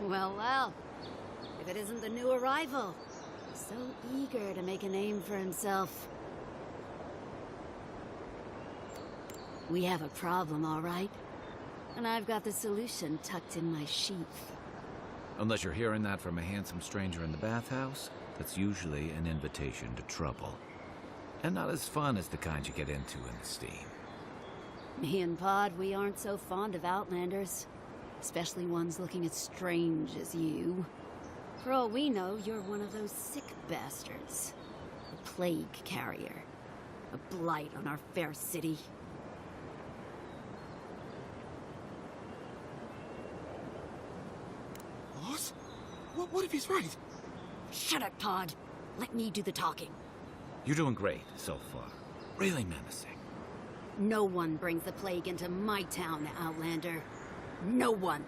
Well, if it isn't the new arrival. So eager to make a name for himself. We have a problem, all right? And I've got the solution tucked in my sheath. Unless you're hearing that from a handsome stranger in the bathhouse, that's usually an invitation to trouble. And not as fun as the kind you get into in the steam. Me and Pod, we aren't so fond of Outlanders. Especially ones looking as strange as you. For all we know, you're one of those sick bastards. A plague carrier. A blight on our fair city. Boss? What if he's right? Shut up, Pod. Let me do the talking. You're doing great so far. Really menacing. No one brings the plague into my town, Outlander. No one.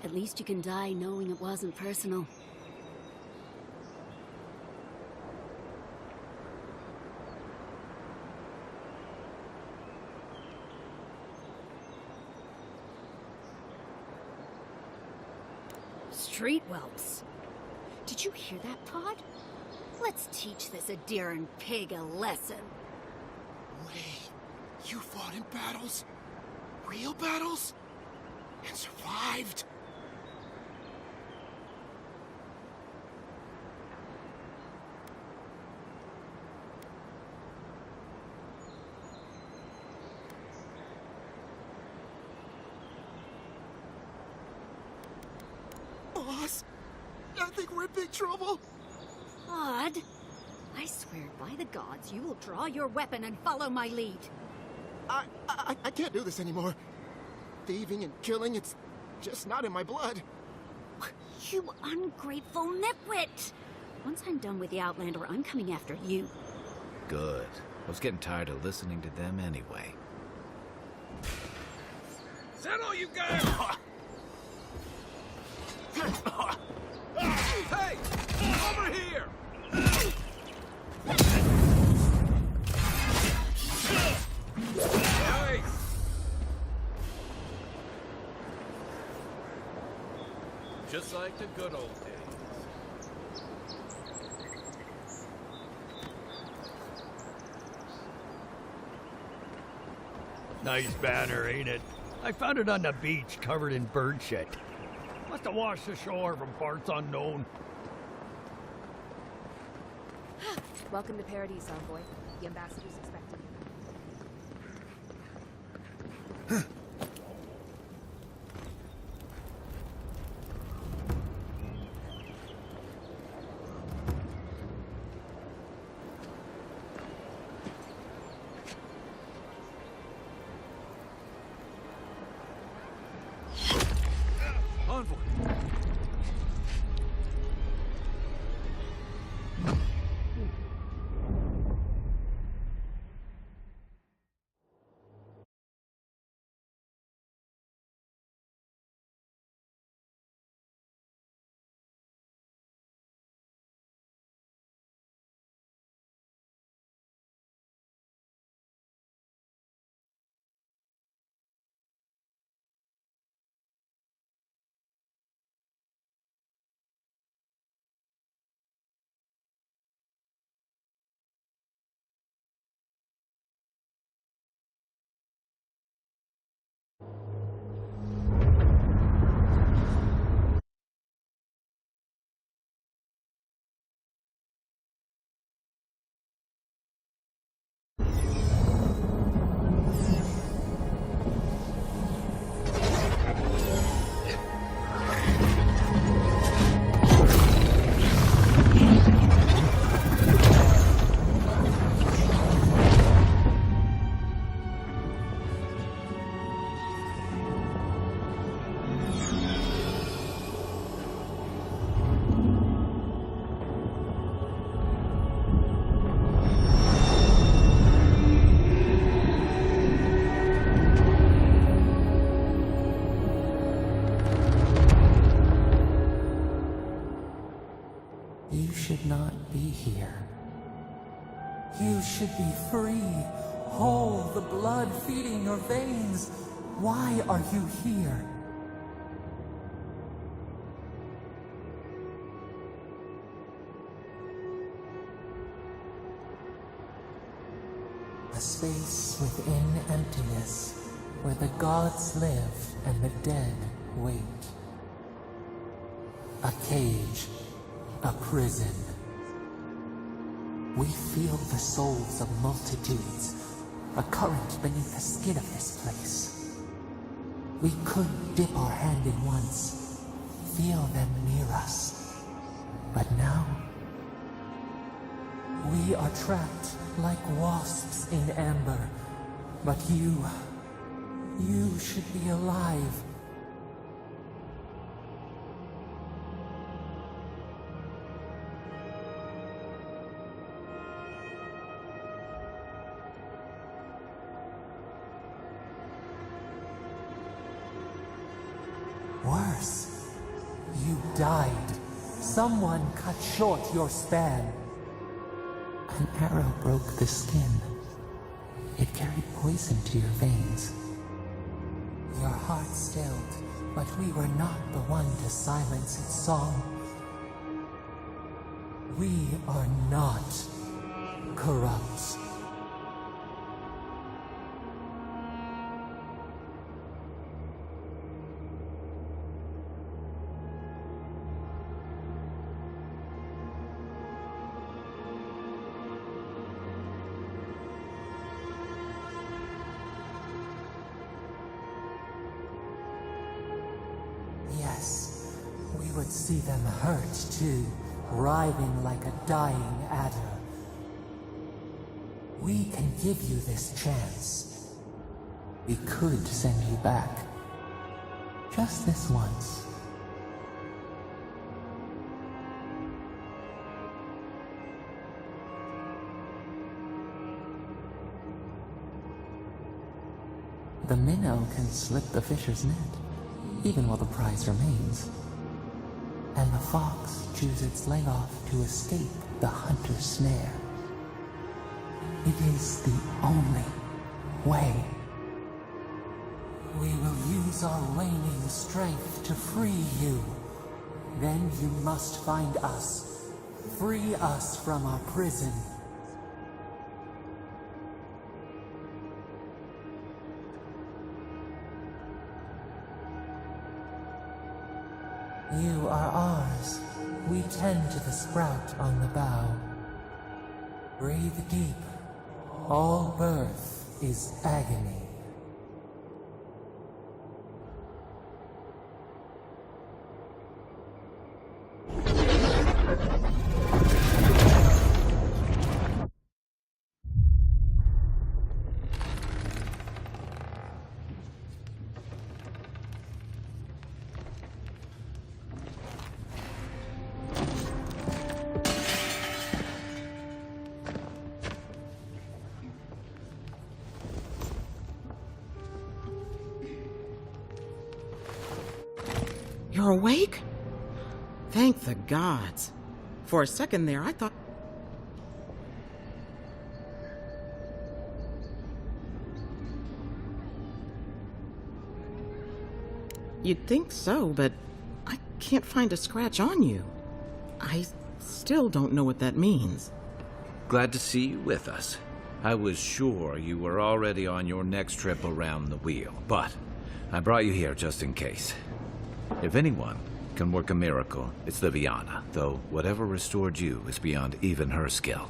At least you can die knowing it wasn't personal. Street whelps. Did you hear that, Pod? Let's teach this Adiran pig a lesson. Wait, you fought in battles? Real battles? And survived? Boss, I think we're in big trouble. Odd. I swear by the gods you will draw your weapon and follow my lead. I can't do this anymore. Thieving and killing, it's just not in my blood. You ungrateful nitwit! Once I'm done with the Outlander, I'm coming after you. Good. I was getting tired of listening to them anyway. Settle, you guys! Hey! Over here! Nice! Just like the good old days. Nice banner, ain't it? I found it on the beach, covered in bird shit. Must have washed ashore from parts unknown. Welcome to Paradise, Envoy. The ambassador's expecting you. Envoy! You should not be here. You should be free, whole, the blood feeding your veins. Why are you here? A space within emptiness, where the gods live and the dead wait. A cage, a prison. We feel the souls of multitudes, a current beneath the skin of this place. We could dip our hand in once, feel them near us. But now, we are trapped like wasps in amber. But you should be alive. Worse, you died. Someone cut short your span. An arrow broke the skin. It carried poison to your veins. Your heart stilled, but we were not the one to silence its song. We are not corrupt. Yes, we would see them hurt too, writhing like a dying adder. We can give you this chance. We could send you back. Just this once. The minnow can slip the fisher's net, even while the prize remains. And the fox chews its leg off to escape the hunter's snare. It is the only way. We will use our waning strength to free you. Then you must find us. Free us from our prison. You are ours. We tend to the sprout on the bough. Breathe deep. All birth is agony. You're awake? Thank the gods. For a second there, I thought... You'd think so, but I can't find a scratch on you. I still don't know what that means. Glad to see you with us. I was sure you were already on your next trip around the wheel, but I brought you here just in case. If anyone can work a miracle, it's Liviana, though whatever restored you is beyond even her skill.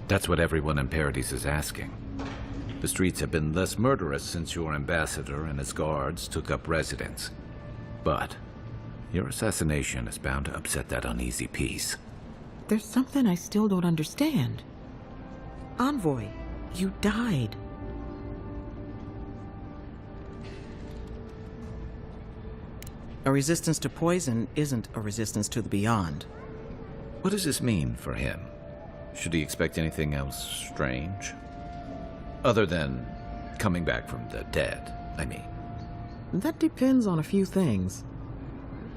That's what everyone in Paradise is asking. The streets have been less murderous since your ambassador and his guards took up residence. But your assassination is bound to upset that uneasy peace. There's something I still don't understand. Envoy, you died. A resistance to poison isn't a resistance to the beyond. What does this mean for him? Should he expect anything else strange? Other than coming back from the dead, I mean. That depends on a few things.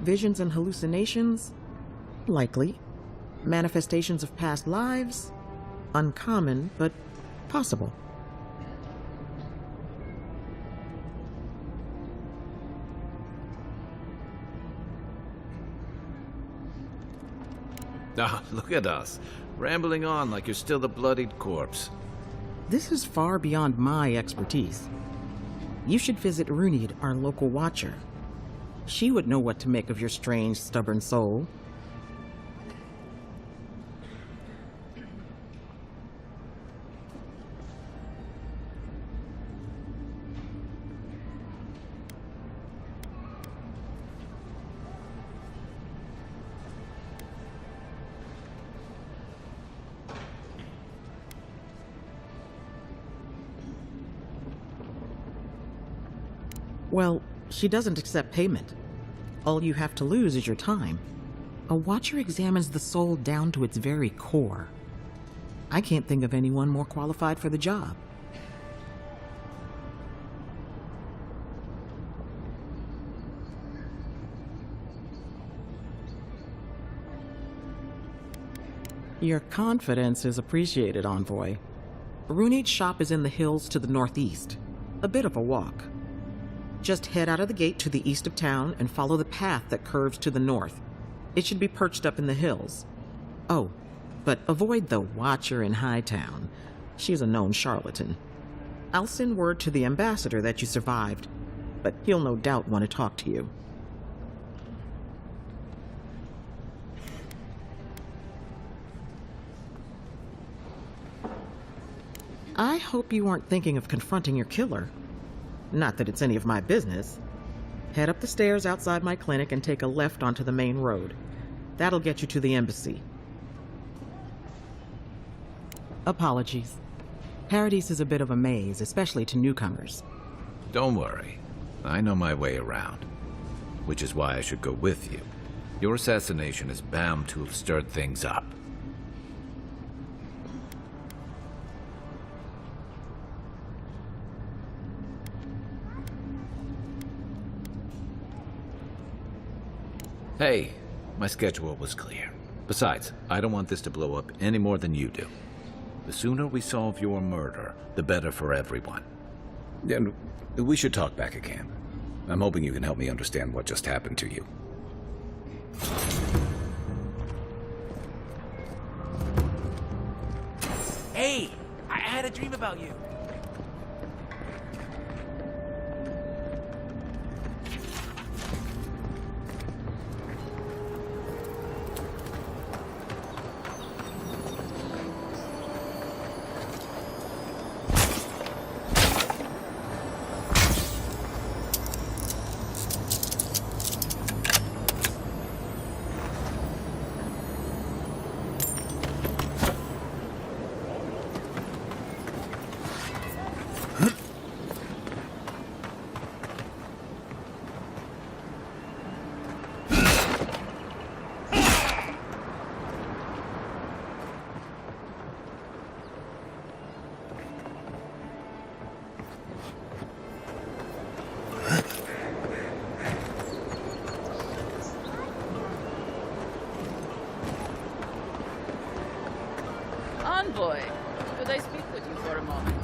Visions and hallucinations? Likely. Manifestations of past lives? Uncommon, but possible. Ah, look at us, rambling on like you're still the bloodied corpse. This is far beyond my expertise. You should visit Runid, our local watcher. She would know what to make of your strange, stubborn soul. Well, she doesn't accept payment. All you have to lose is your time. A watcher examines the soul down to its very core. I can't think of anyone more qualified for the job. Your confidence is appreciated, Envoy. Runid's shop is in the hills to the northeast. A bit of a walk. Just head out of the gate to the east of town and follow the path that curves to the north. It should be perched up in the hills. Oh, but avoid the Watcher in Hightown. She's a known charlatan. I'll send word to the ambassador that you survived, but he'll no doubt want to talk to you. I hope you aren't thinking of confronting your killer. Not that it's any of my business. Head up the stairs outside my clinic and take a left onto the main road. That'll get you to the embassy. Apologies. Paradise is a bit of a maze, especially to newcomers. Don't worry. I know my way around. Which is why I should go with you. Your assassination is bound to have stirred things up. Hey, my schedule was clear. Besides, I don't want this to blow up any more than you do. The sooner we solve your murder, the better for everyone. And we should talk back again. I'm hoping you can help me understand what just happened to you. Hey, I had a dream about you. Envoy, could I speak with you for a moment?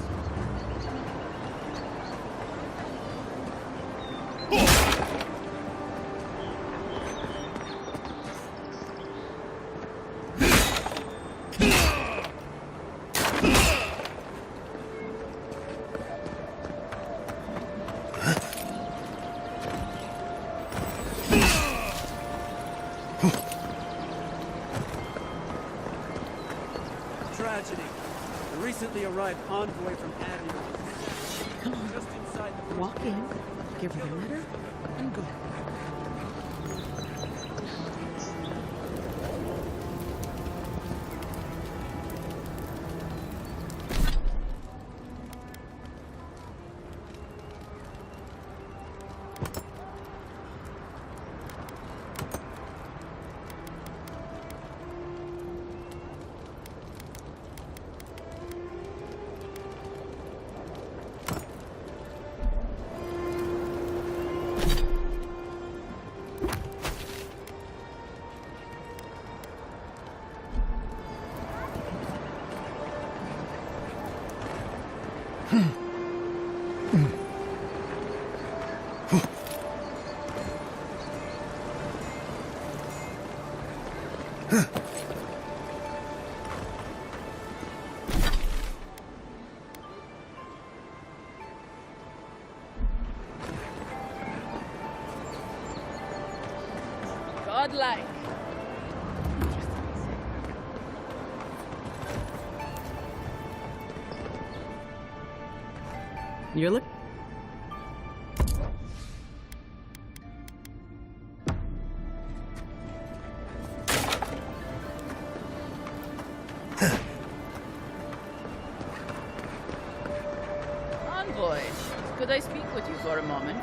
Tragedy. The recently arrived envoy from Aventura. Come on, Just inside the walk in, give her the letter, and go. Godlike. You're look. Envoy, could I speak with you for a moment?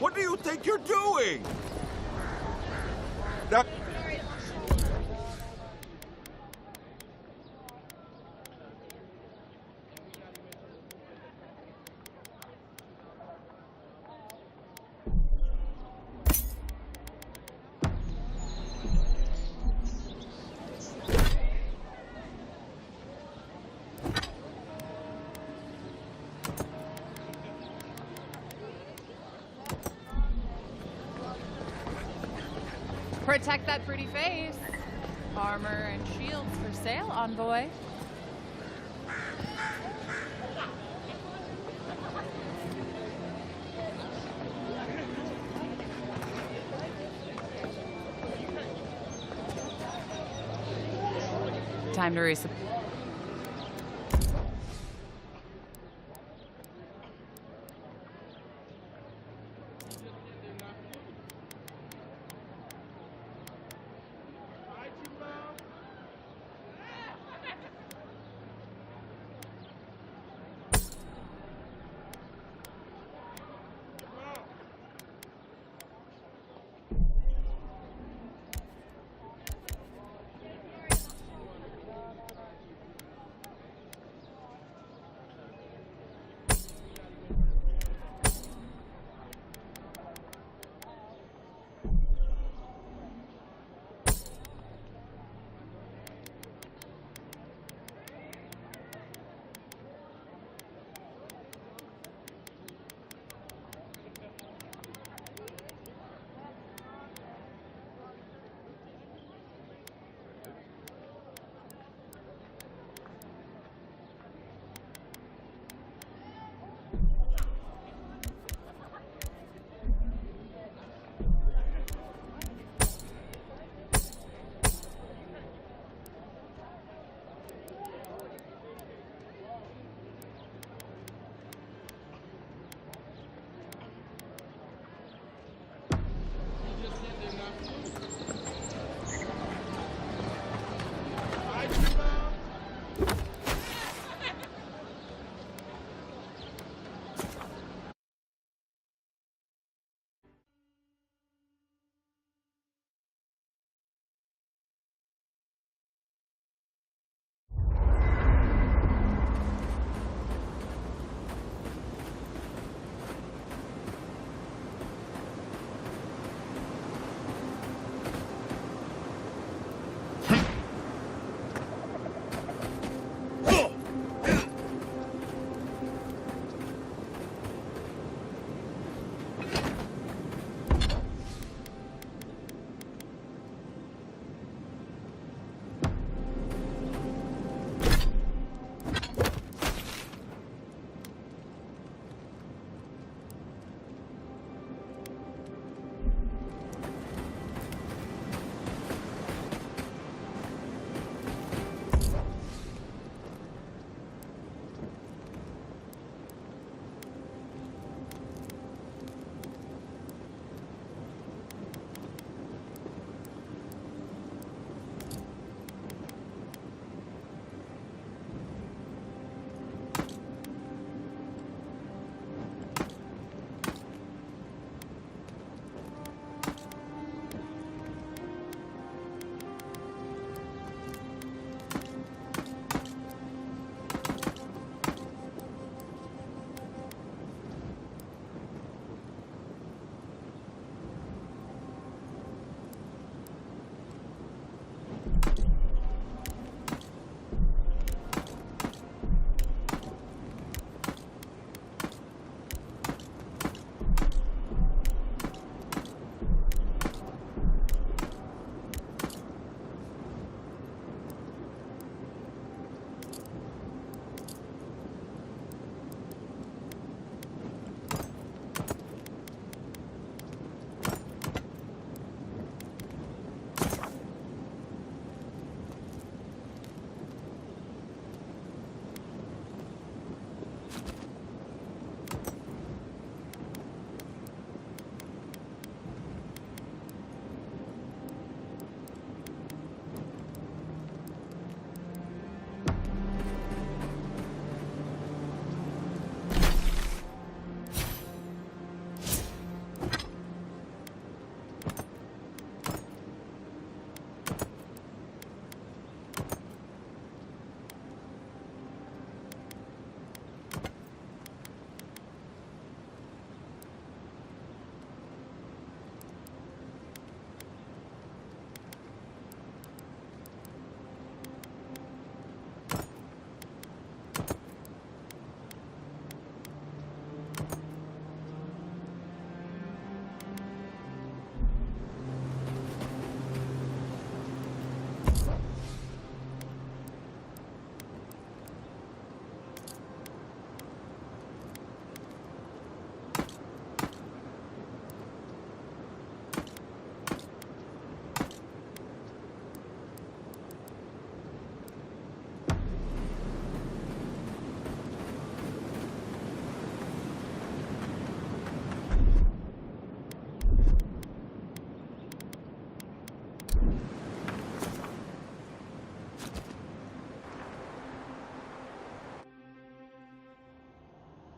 What do you think you're doing? That... Protect that pretty face. Armor and shields for sale, Envoy. Time to resupply.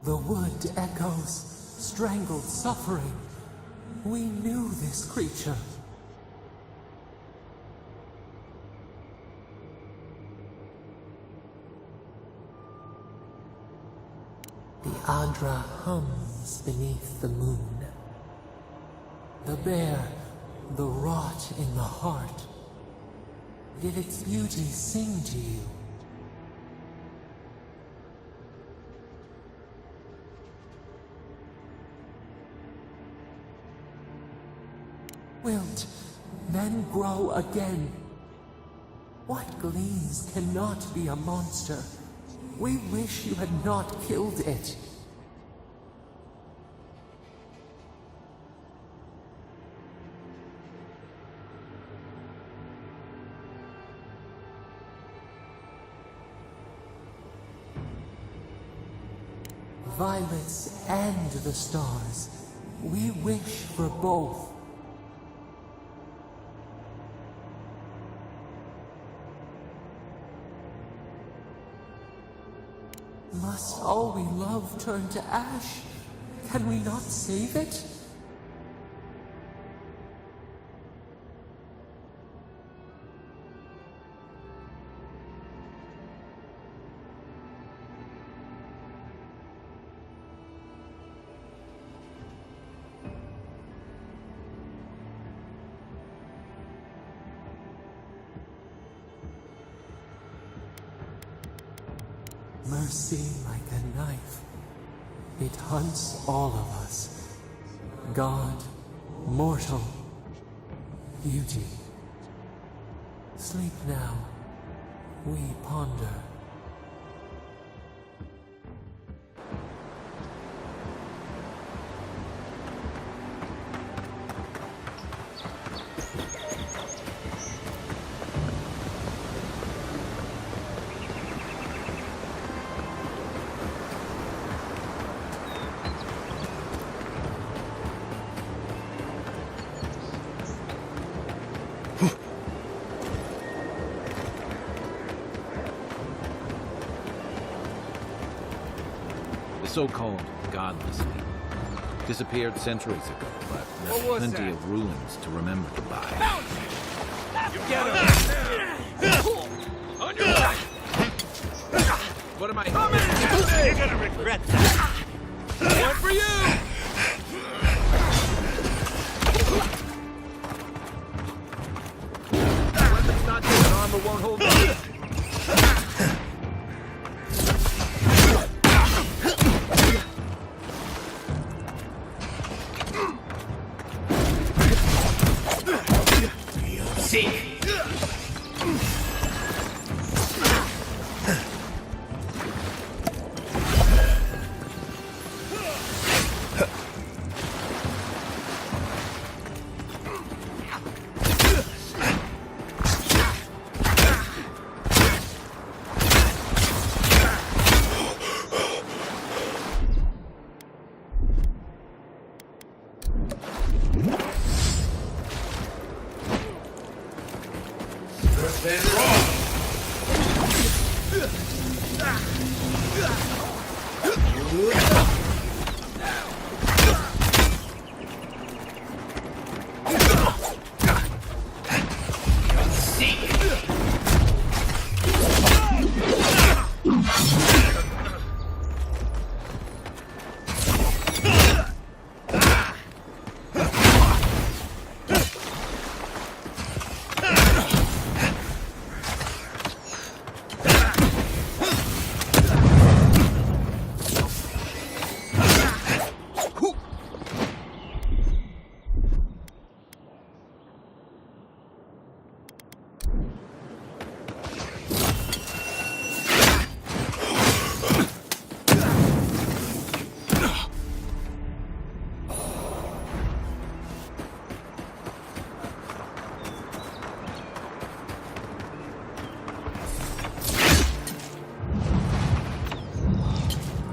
The wood echoes, strangled suffering. We knew this creature. The Adra hums beneath the moon. The bear, the rot in the heart. Did its beauty sing to you? Wilt then grow again. What gleams cannot be a monster? We wish you had not killed it. Violets and the stars. We wish for both. Must all we love turn to ash? Can we not save it? Mercy like a knife. It hunts all of us. God, mortal, beauty. Sleep now. We ponder. So-called godless people disappeared centuries ago, but left plenty of ruins to remember them by. You get him! On your left! What am I? You're gonna regret that! One for you! Weapon's not good, armor won't hold up.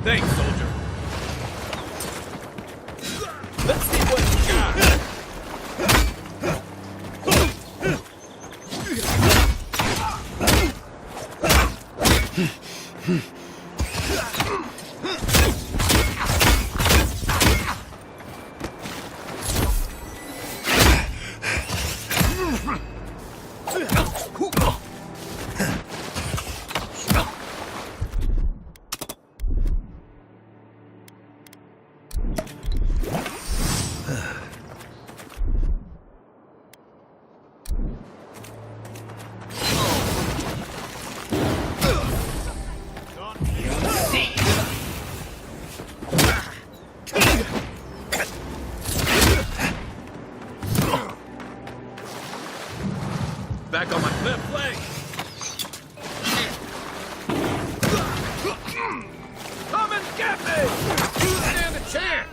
Thanks, soldier. Let's see what you got. Back on my left leg! Come and get me! Stand a chance!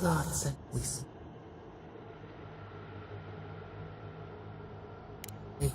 Lots and whistle. Wait.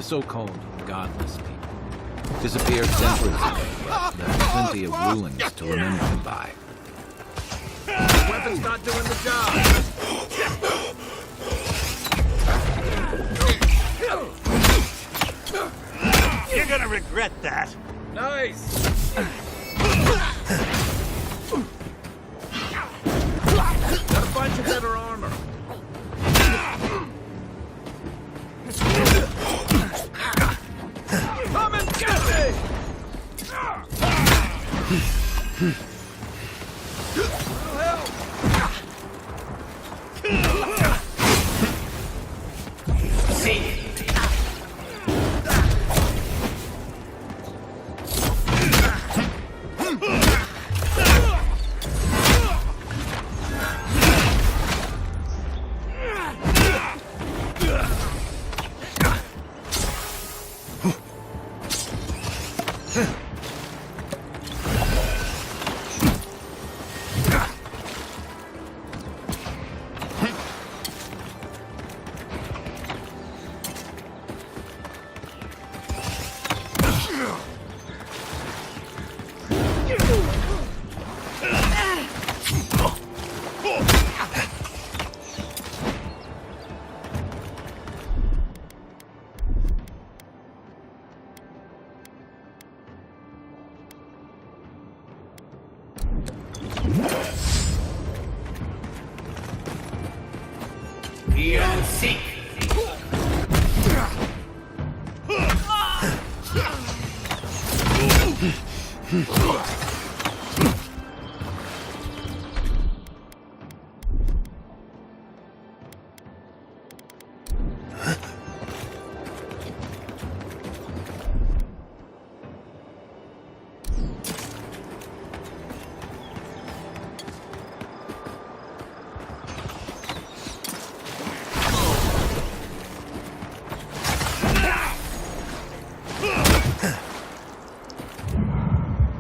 The so-called godless people disappeared centuries ago, but there are plenty of ruins to remember them by. The weapon's not doing the job! You're gonna regret that. Nice! Gotta find you better armor. Come and get me!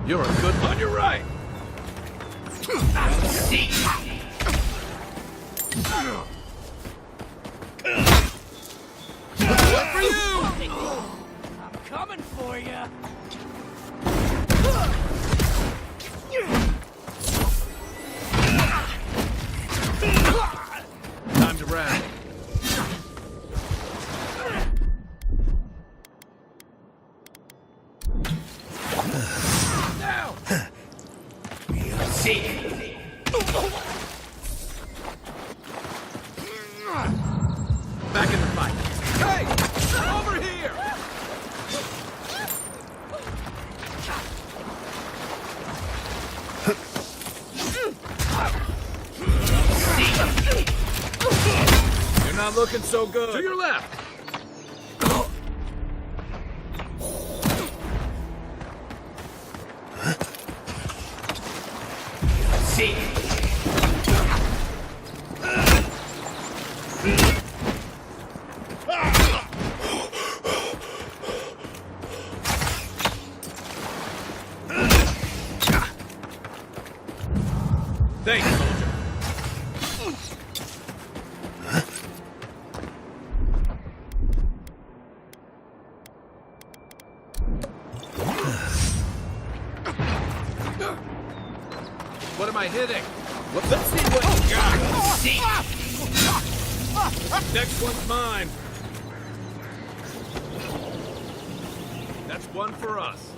You're a good one. On your right. What for you? I'm coming for you. Time to rally. Back in the fight. Hey! Over here! You're not looking so good. To your left! Thanks, soldier. What am I hitting? Well, let's see what you got. Next one's mine. That's one for us.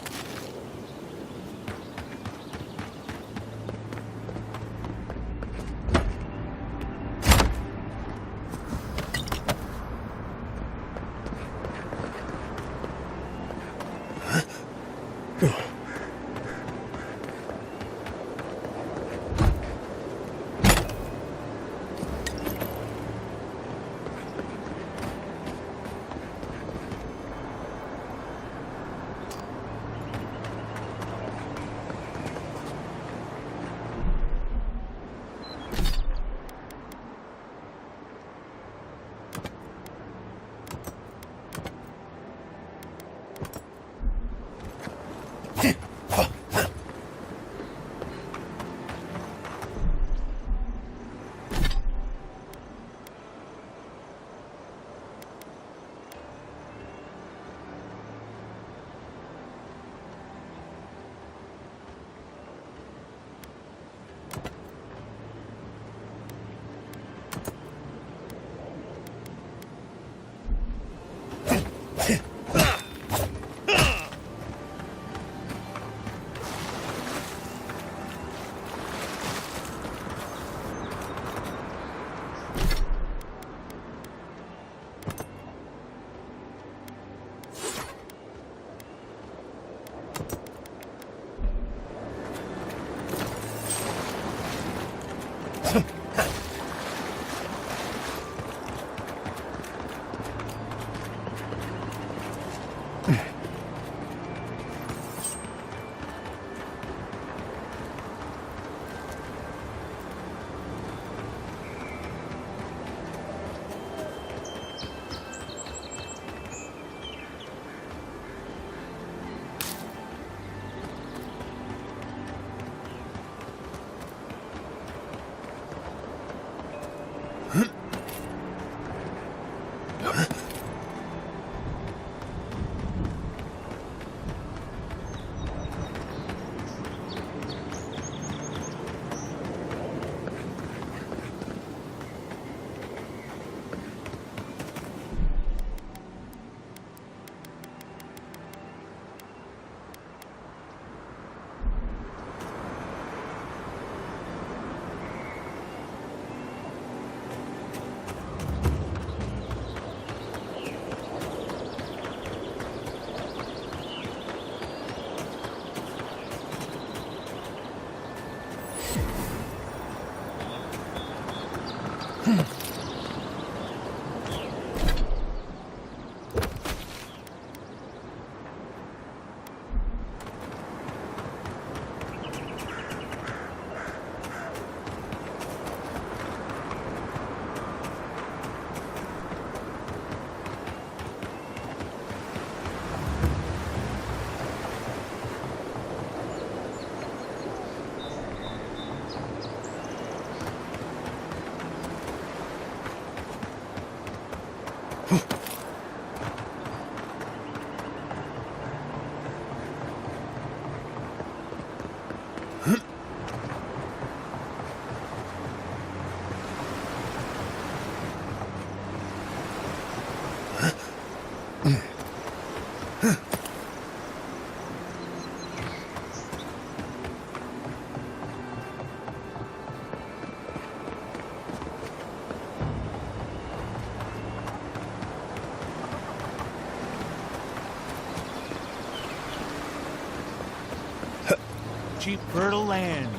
Cheap fertile lands.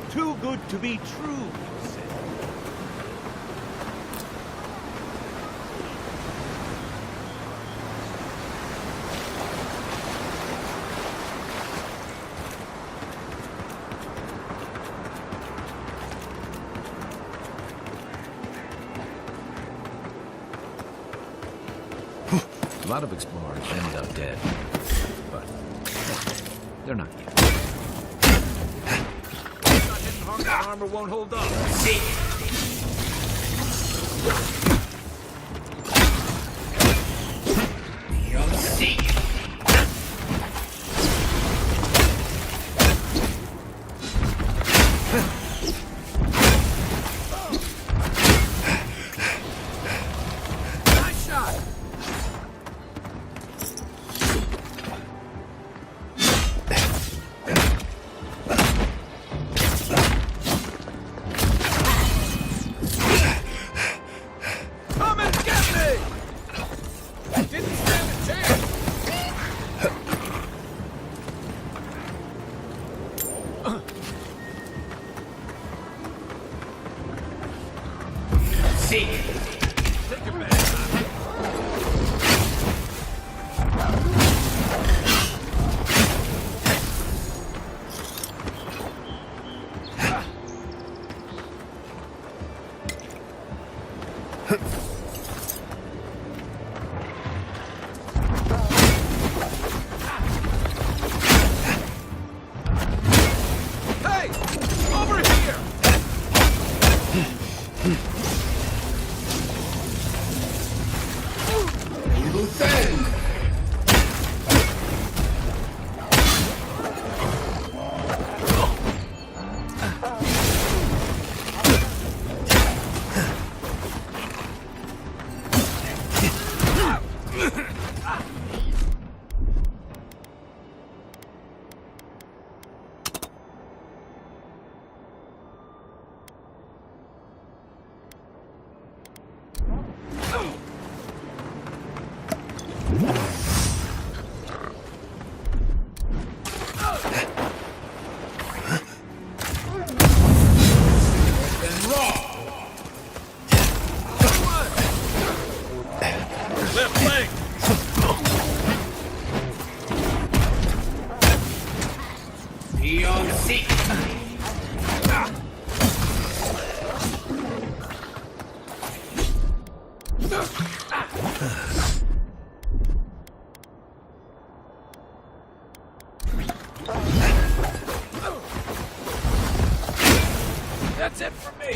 Too good to be true, you say. A lot of explorers ended up dead, but they're not yet. Not hitting hard, that armor won't hold up. That's it for me.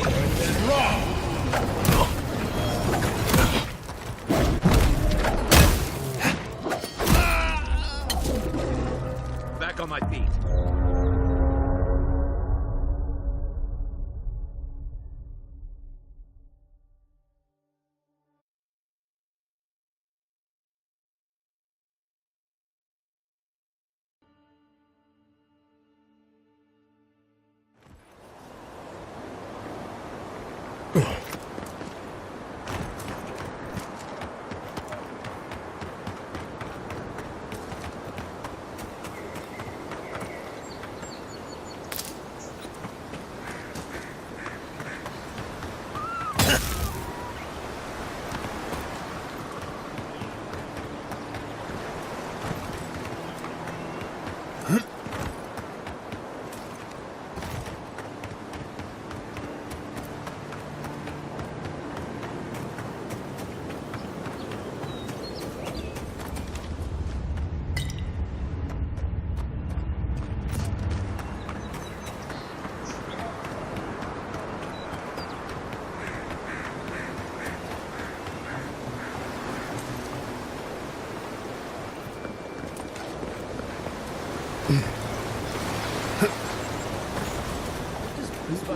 Back on my feet.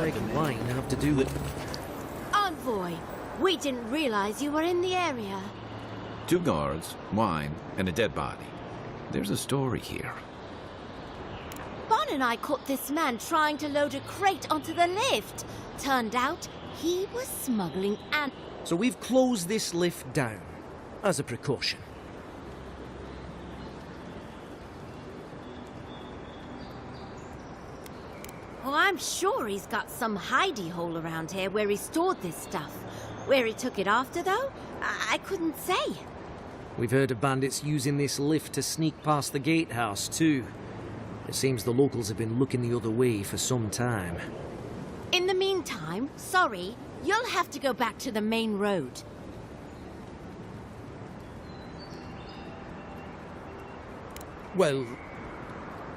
Plague and wine have to do with... Envoy, we didn't realize you were in the area. 2 guards, wine, and a dead body. There's a story here. Bon and I caught this man trying to load a crate onto the lift. Turned out he was smuggling and... So we've closed this lift down, as a precaution. Oh, I'm sure he's got some hidey hole around here where he stored this stuff. Where he took it after, though, I couldn't say. We've heard of bandits using this lift to sneak past the gatehouse, too. It seems the locals have been looking the other way for some time. In the meantime, sorry, you'll have to go back to the main road. Well,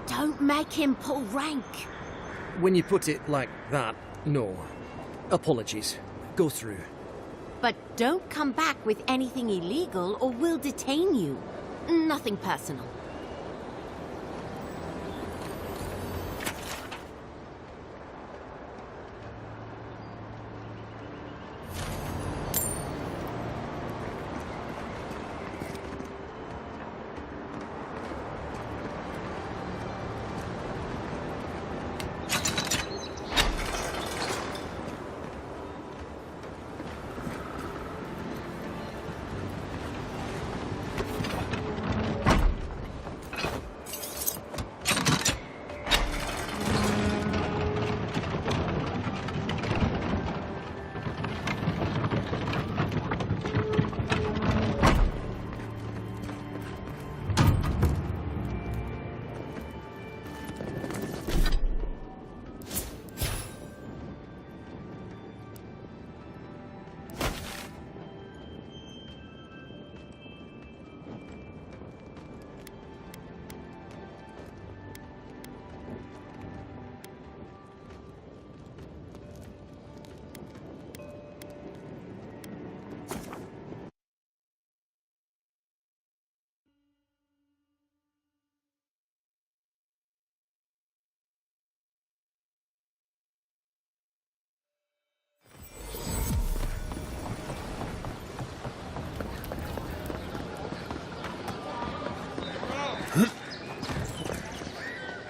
Don't make him pull rank. when you put it like that, no. Apologies. Go through. But don't come back with anything illegal or we'll detain you. Nothing personal.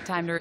Time to...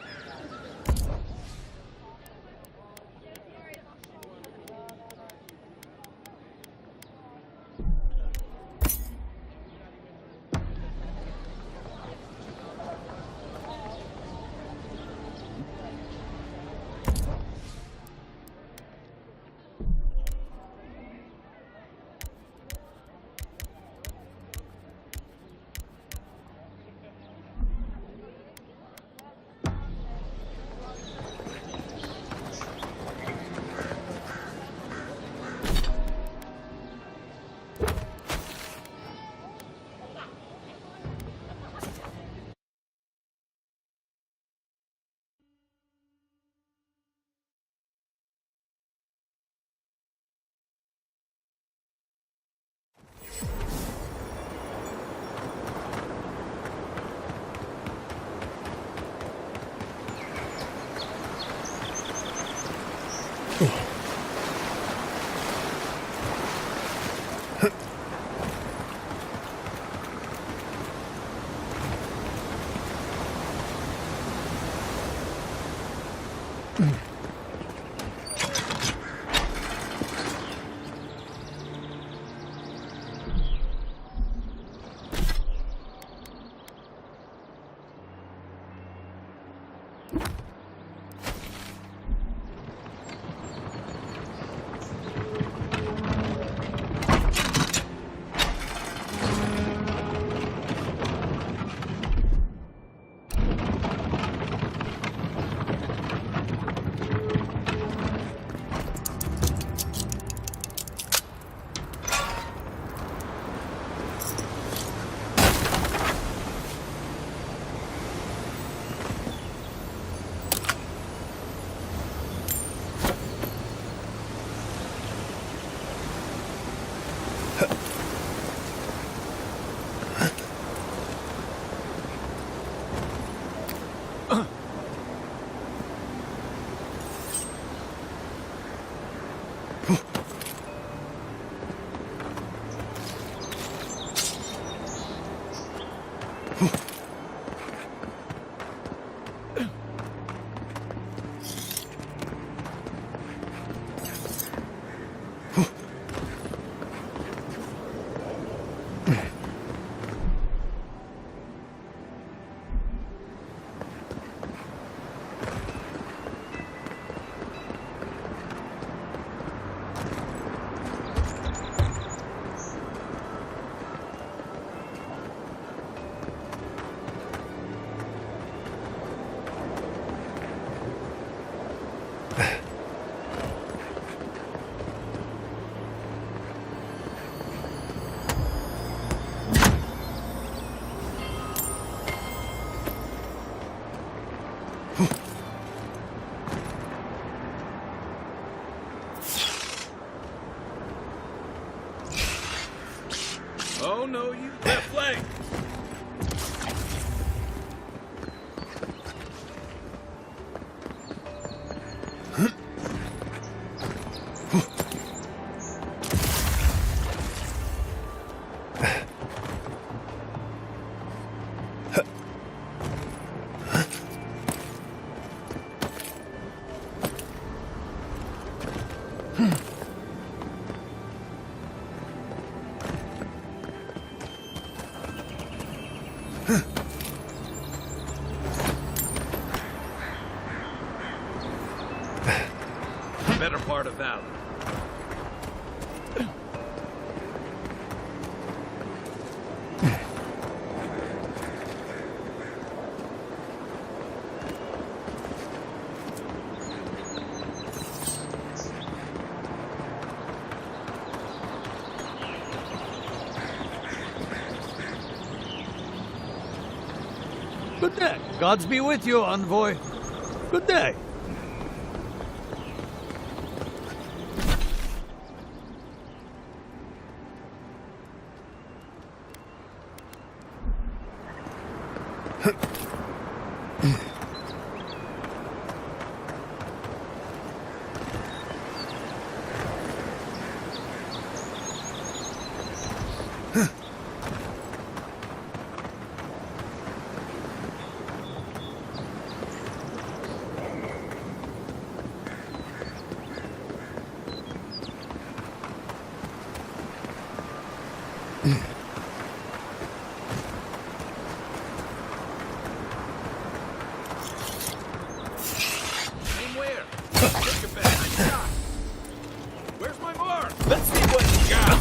Oh no, you left flank! Better part of Valley. Good day. Gods be with you, envoy. Good day. Where's my mark? Let's see what you got.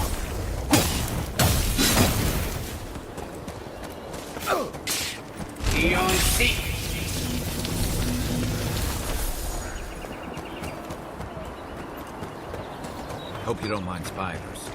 Hope you don't mind spiders.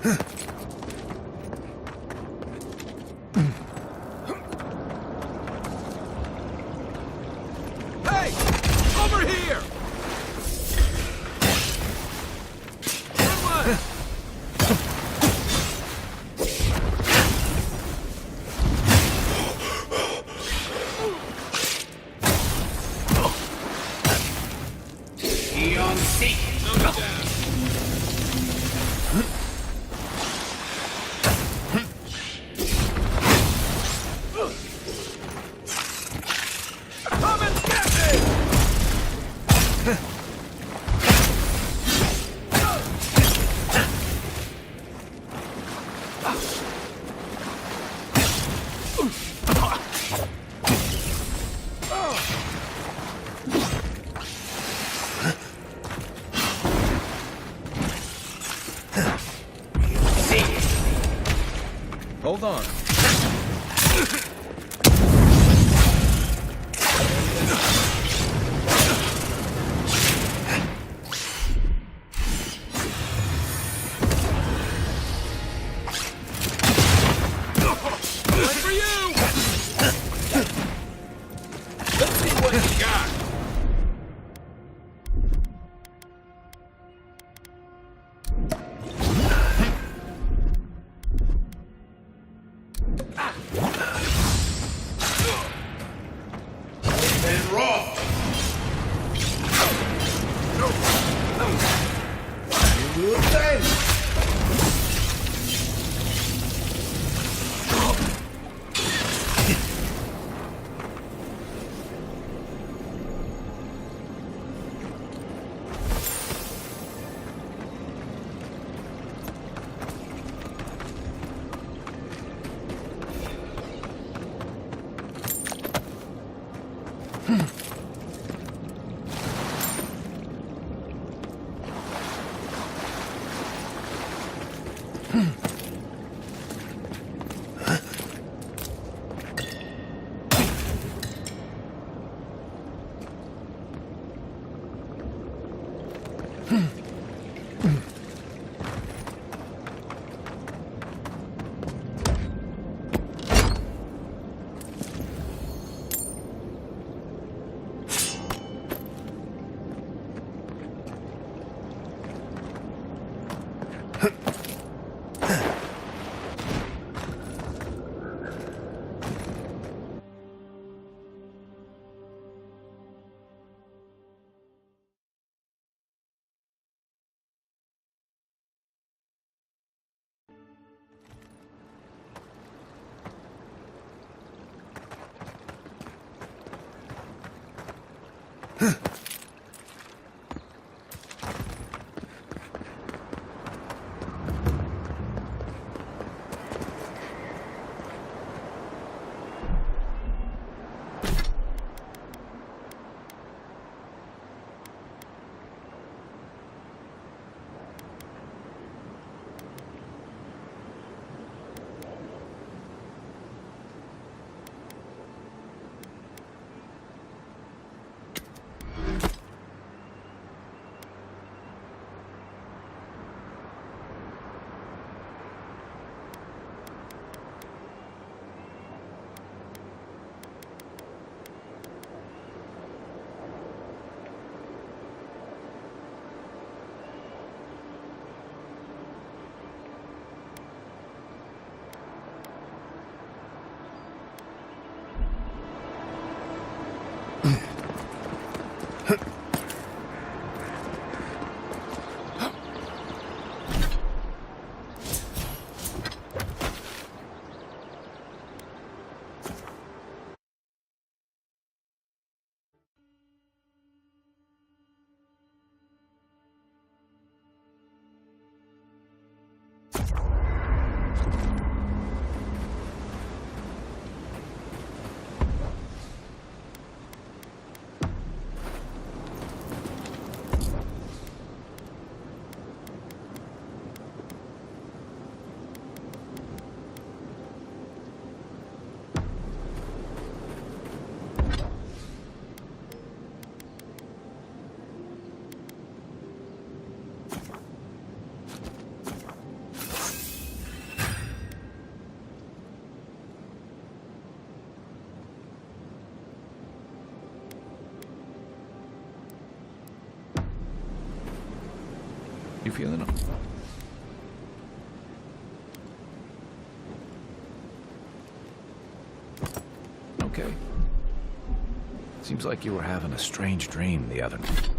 Hey! Over here! Come on! Hold on. One for you! Let's see what you got. feeling? Okay. Seems like you were having a strange dream the other night.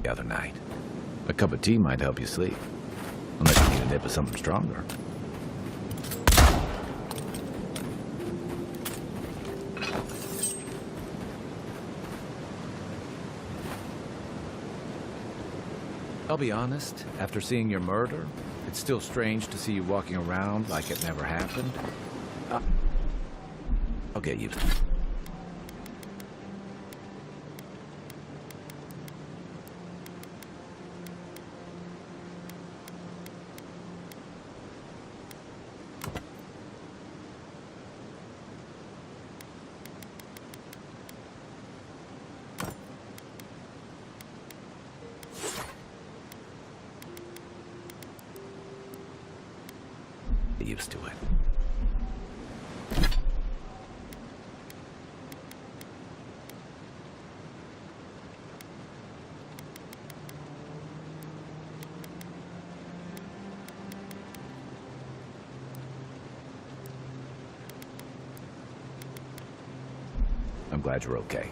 The other night. A cup of tea might help you sleep. Unless you need a nip of something stronger. I'll be honest, after seeing your murder, it's still strange to see you walking around like it never happened. I'll get used to it. Used to it. I'm glad you're okay.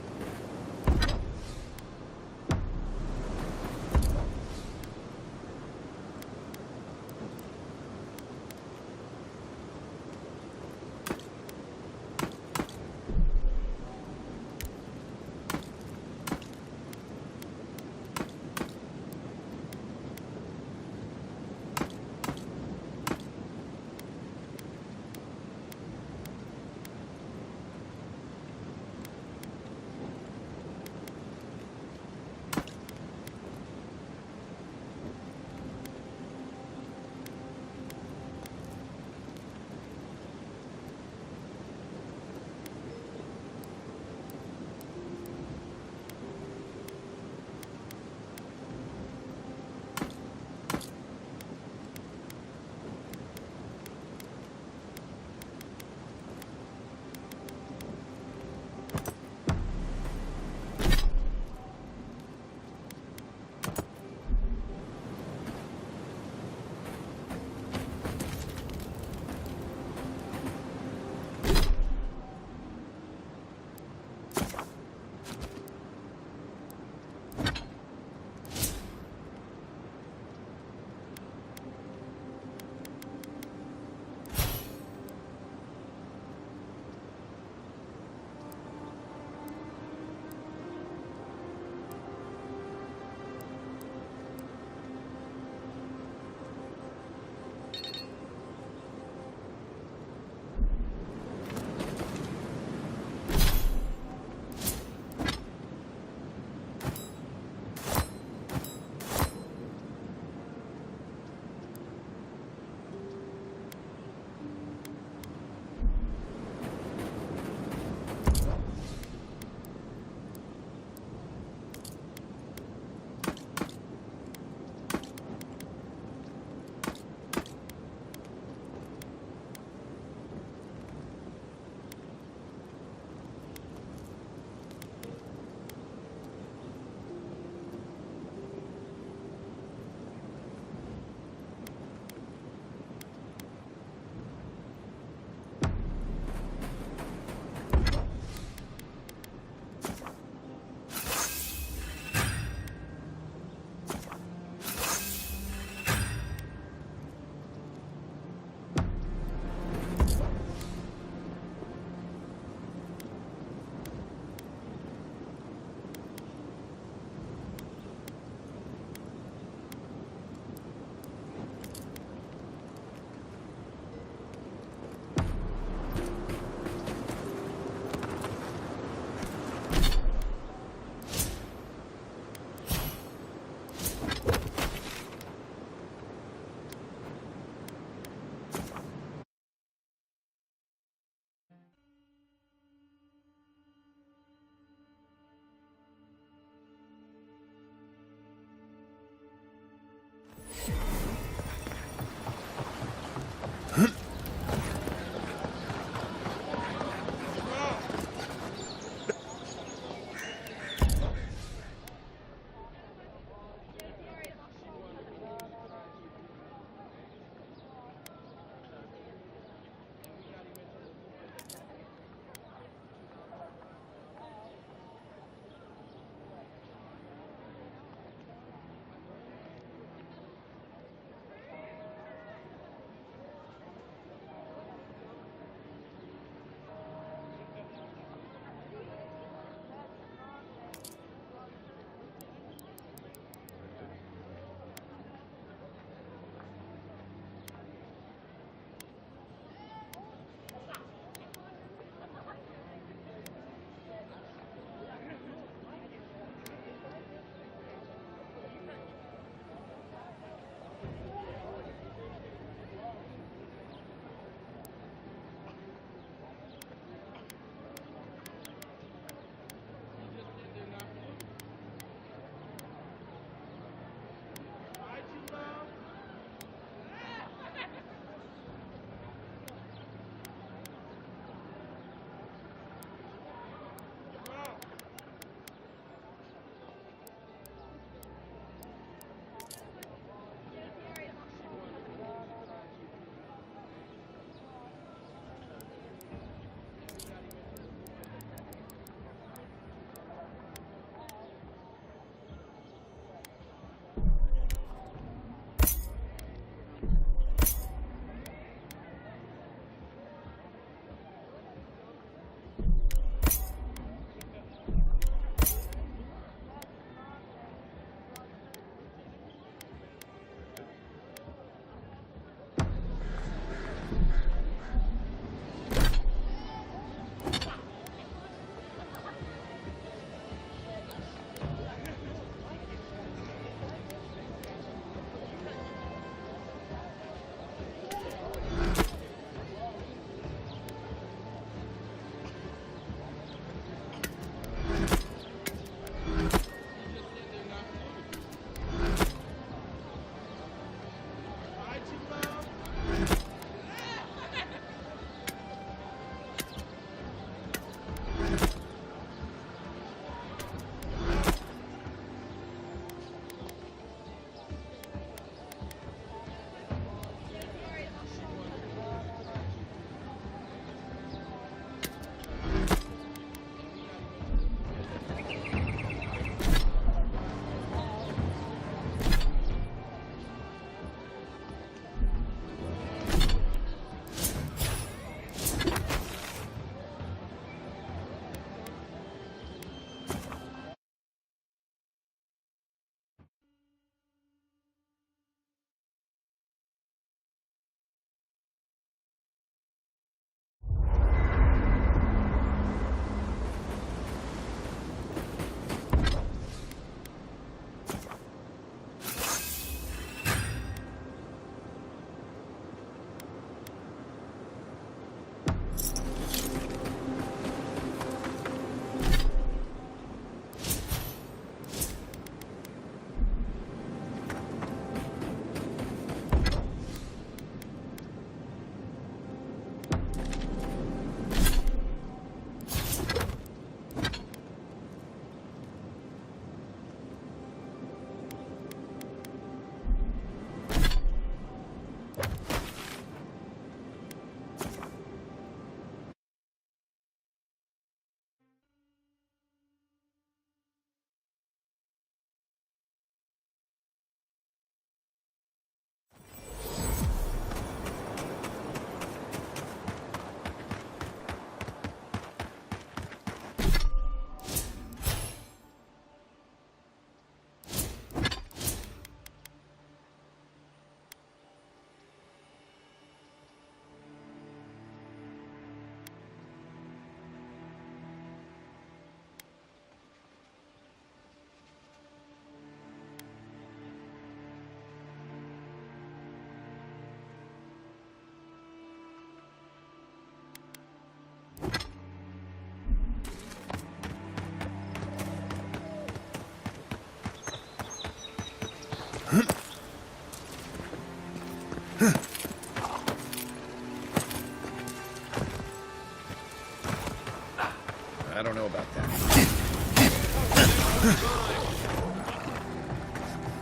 know about that.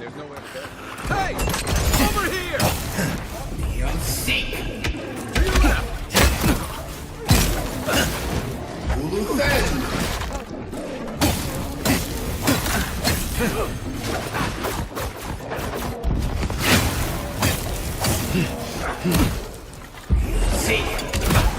There's nowhere to go. Hey! Over here! You'll see. To your left! See.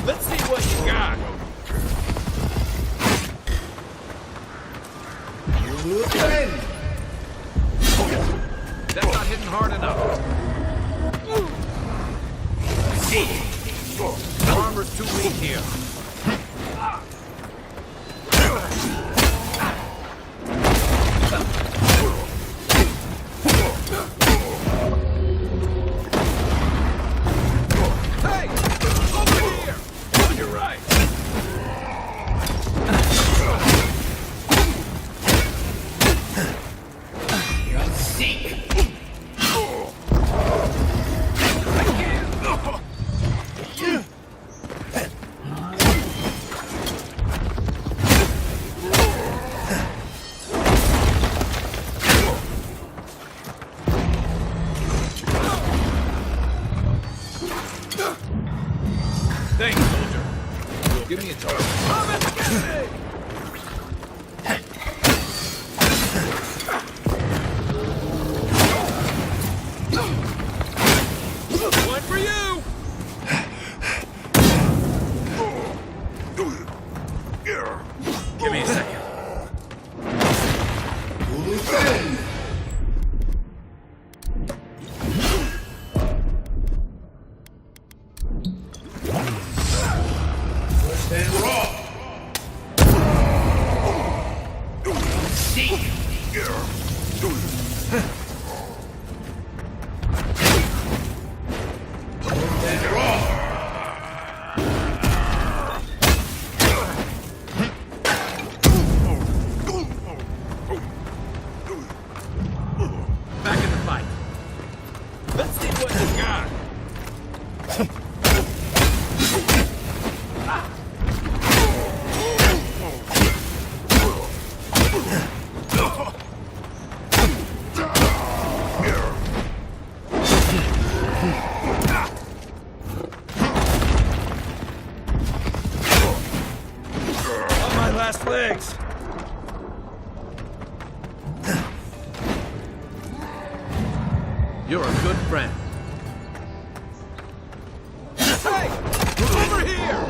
Let's see what you got. That's not hitting hard enough. See. The armor's too weak here. Hey! Over here! On your right! You'll see. Thanks, soldier. Give me a target. One for you! Give me a second. Back in the fight. Let's see what you got. On my last legs! You're a good friend. Hey! Over here!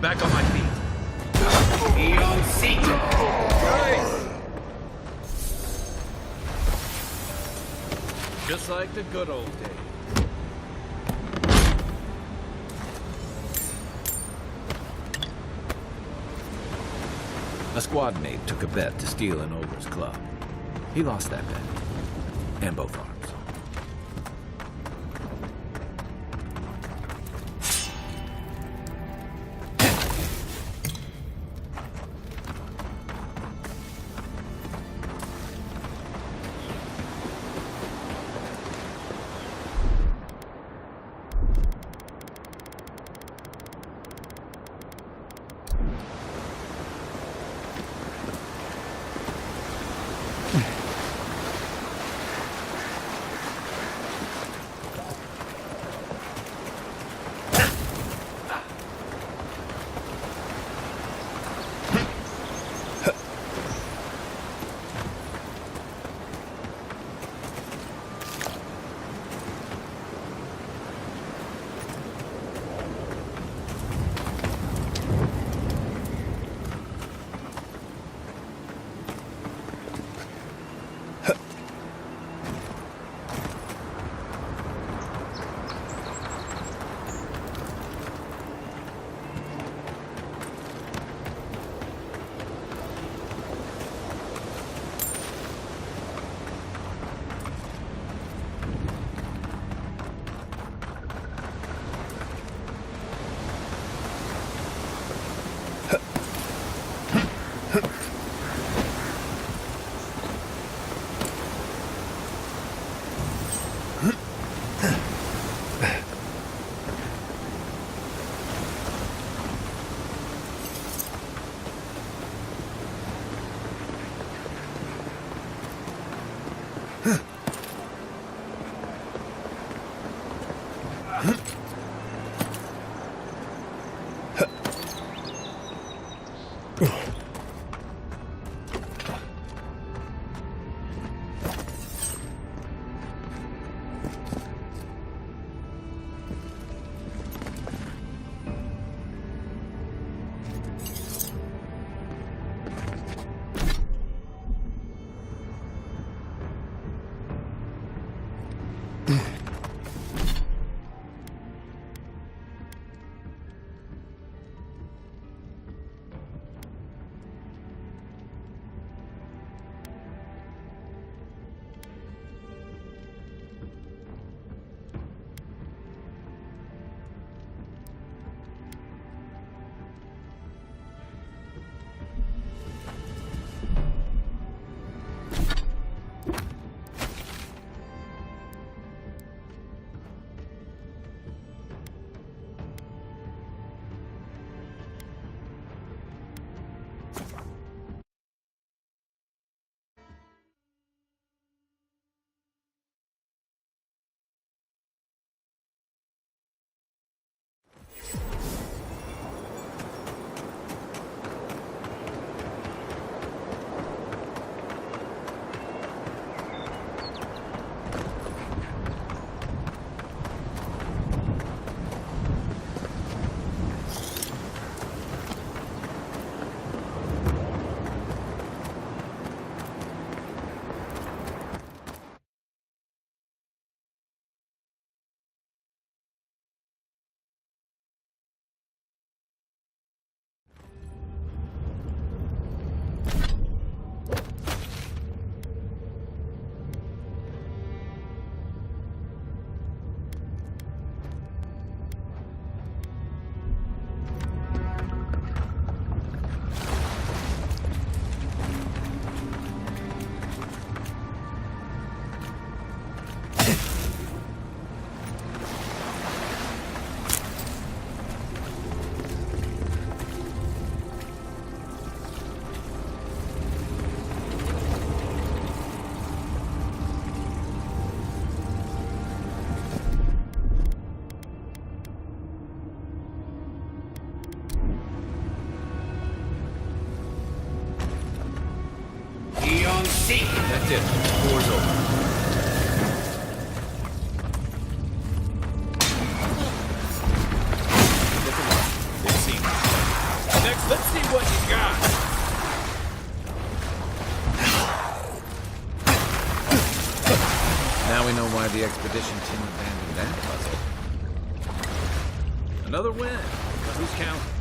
Back on my feet. Just like the good old days. A squad mate took a bet to steal an ogre's club. He lost that bet. And both arms. did it. Door's open. Next, let's see what you got. Now we know why the expedition team abandoned that puzzle. Another win. Who's counting?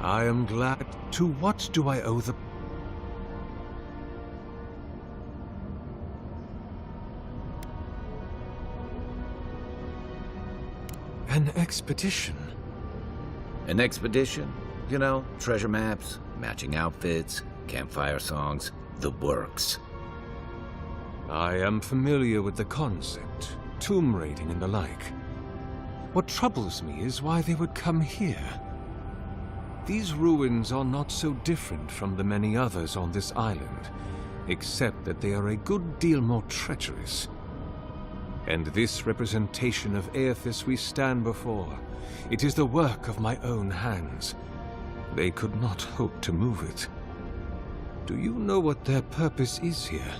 I am glad. To what do I owe the... An expedition? An expedition? You know, treasure maps, matching outfits, campfire songs, the works. I am familiar with the concept, tomb raiding and the like. What troubles me is why they would come here. These ruins are not so different from the many others on this island, except that they are a good deal more treacherous. And this representation of Aethys we stand before, it is the work of my own hands. They could not hope to move it. Do you know what their purpose is here?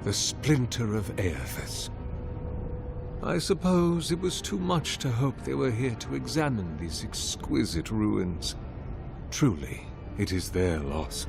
The splinter of Aethys. I suppose it was too much to hope they were here to examine these exquisite ruins. Truly, it is their loss.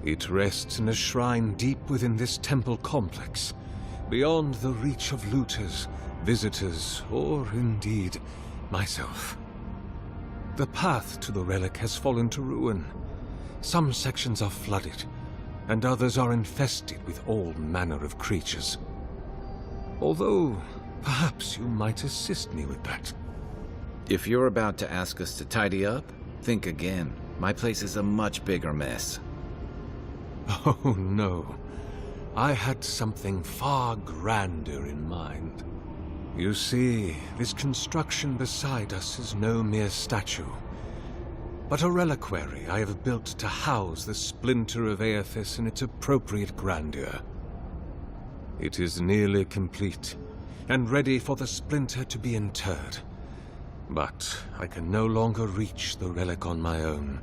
It rests in a shrine deep within this temple complex, beyond the reach of looters, visitors, or indeed, myself. The path to the relic has fallen to ruin. Some sections are flooded, and others are infested with all manner of creatures. Although, perhaps you might assist me with that. If you're about to ask us to tidy up, think again. My place is a much bigger mess. Oh, no. I had something far grander in mind. You see, this construction beside us is no mere statue, but a reliquary I have built to house the splinter of Aethys in its appropriate grandeur. It is nearly complete, and ready for the splinter to be interred. But I can no longer reach the relic on my own.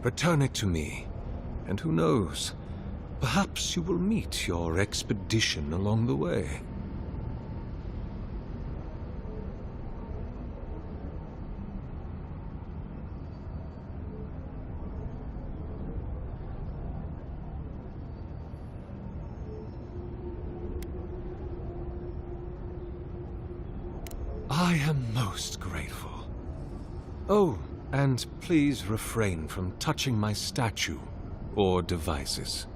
Return it to me, and who knows, perhaps you will meet your expedition along the way. I am most grateful. Oh, and please refrain from touching my statue or devices.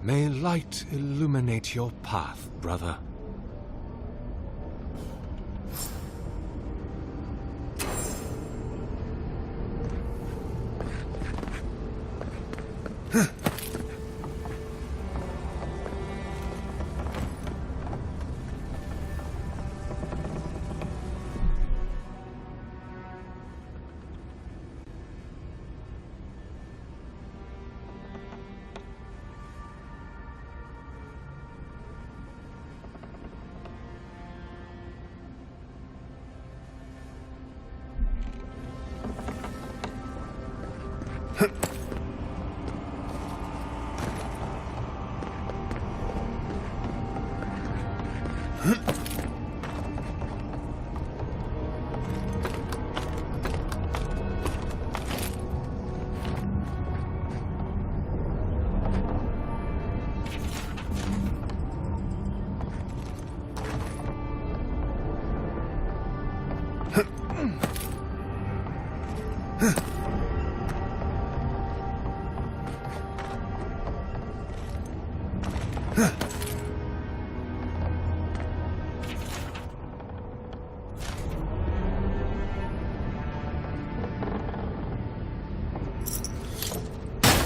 May light illuminate your path, brother.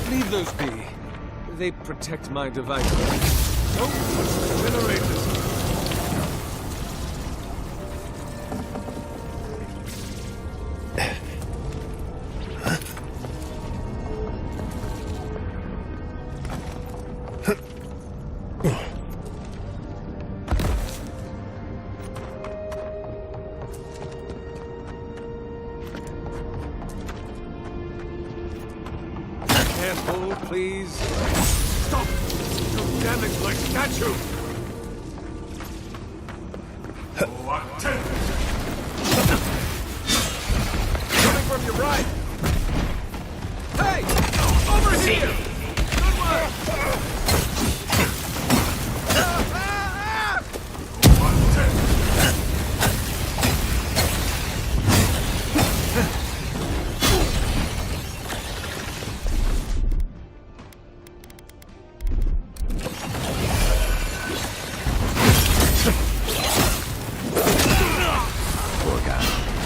Leave those be. They protect my device. Don't touch the generators. Careful, please. Stop! You damage my statue! Coming from your right! Hey! Over here! Good work!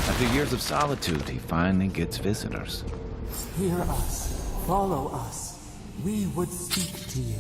After years of solitude, he finally gets visitors. Hear us. Follow us. We would speak to you.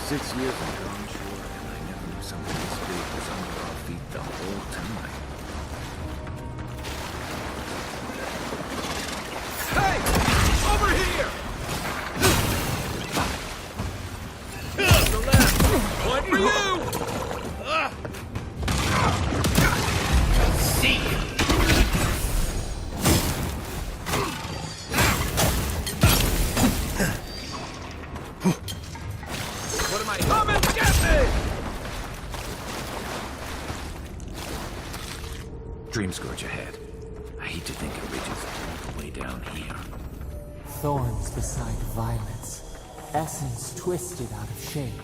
6 years have gone short, and I never knew something this big was under our feet the whole time. Hey! Over here! The left! Point for you! See. What am I? Come and get me! Dream Scourge ahead. I hate to think it reaches all the way down here. Thorns beside violets. Essence twisted out of shape.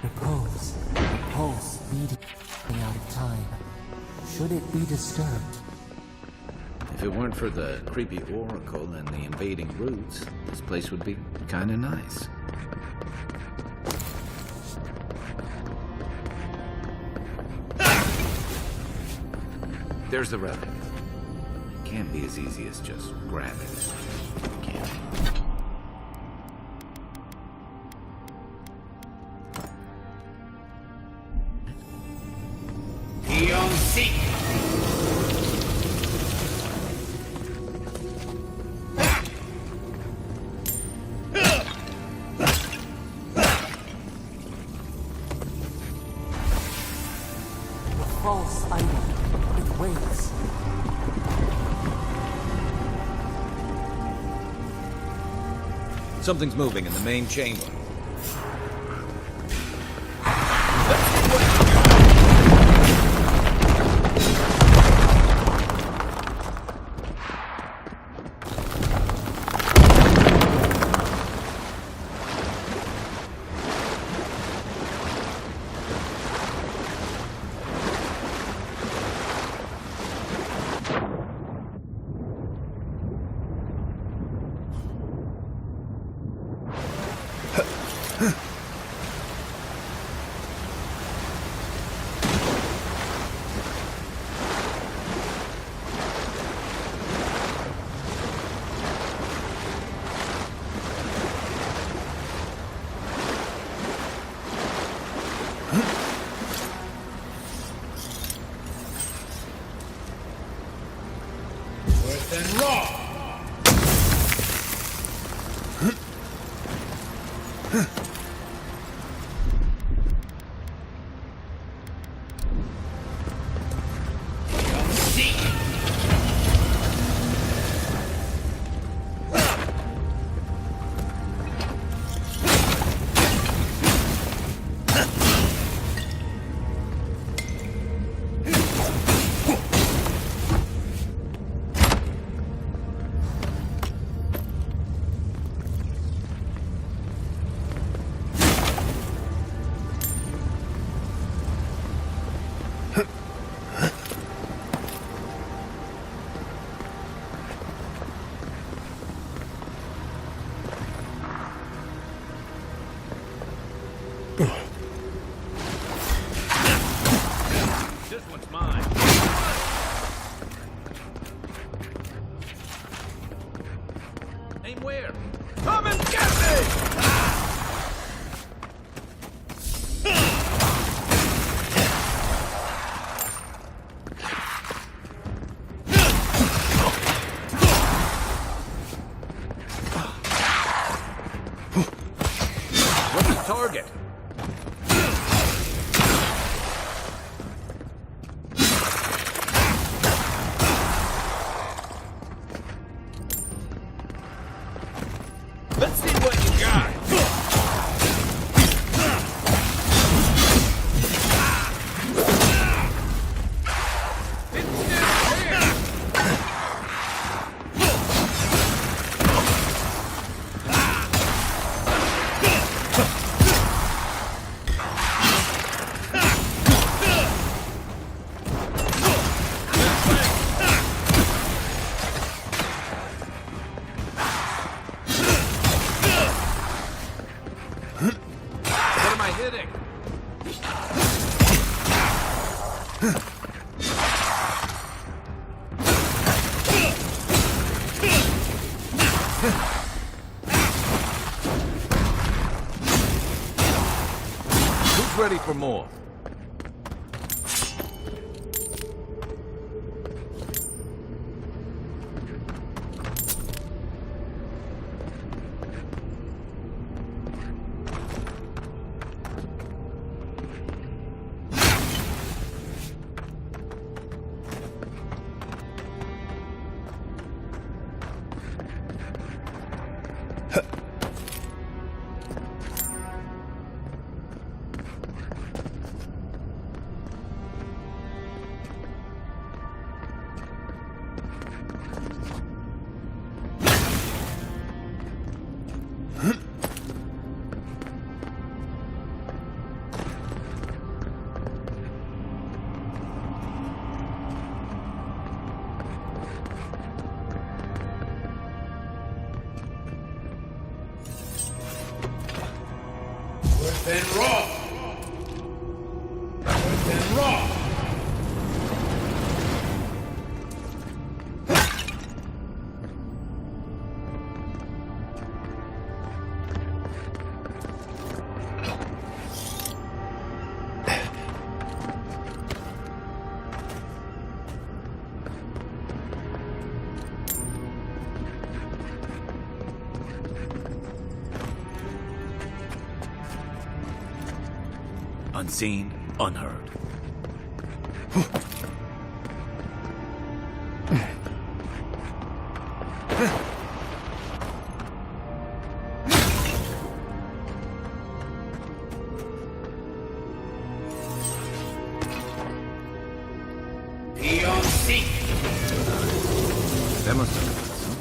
Repose. Pulse beating out of time. Should it be disturbed? If it weren't for the creepy oracle and the invading roots, this place would be kinda nice. There's the relic. Can't be as easy as just grabbing it. Can't. You'll see. The false item. It waits. Something's moving in the main chamber. Worse than raw. You'll see. target. Let's see what you got. What am I hitting? Who's ready for more? Then raw. Then raw. Unseen, unheard. Beyond seek. That must have been something.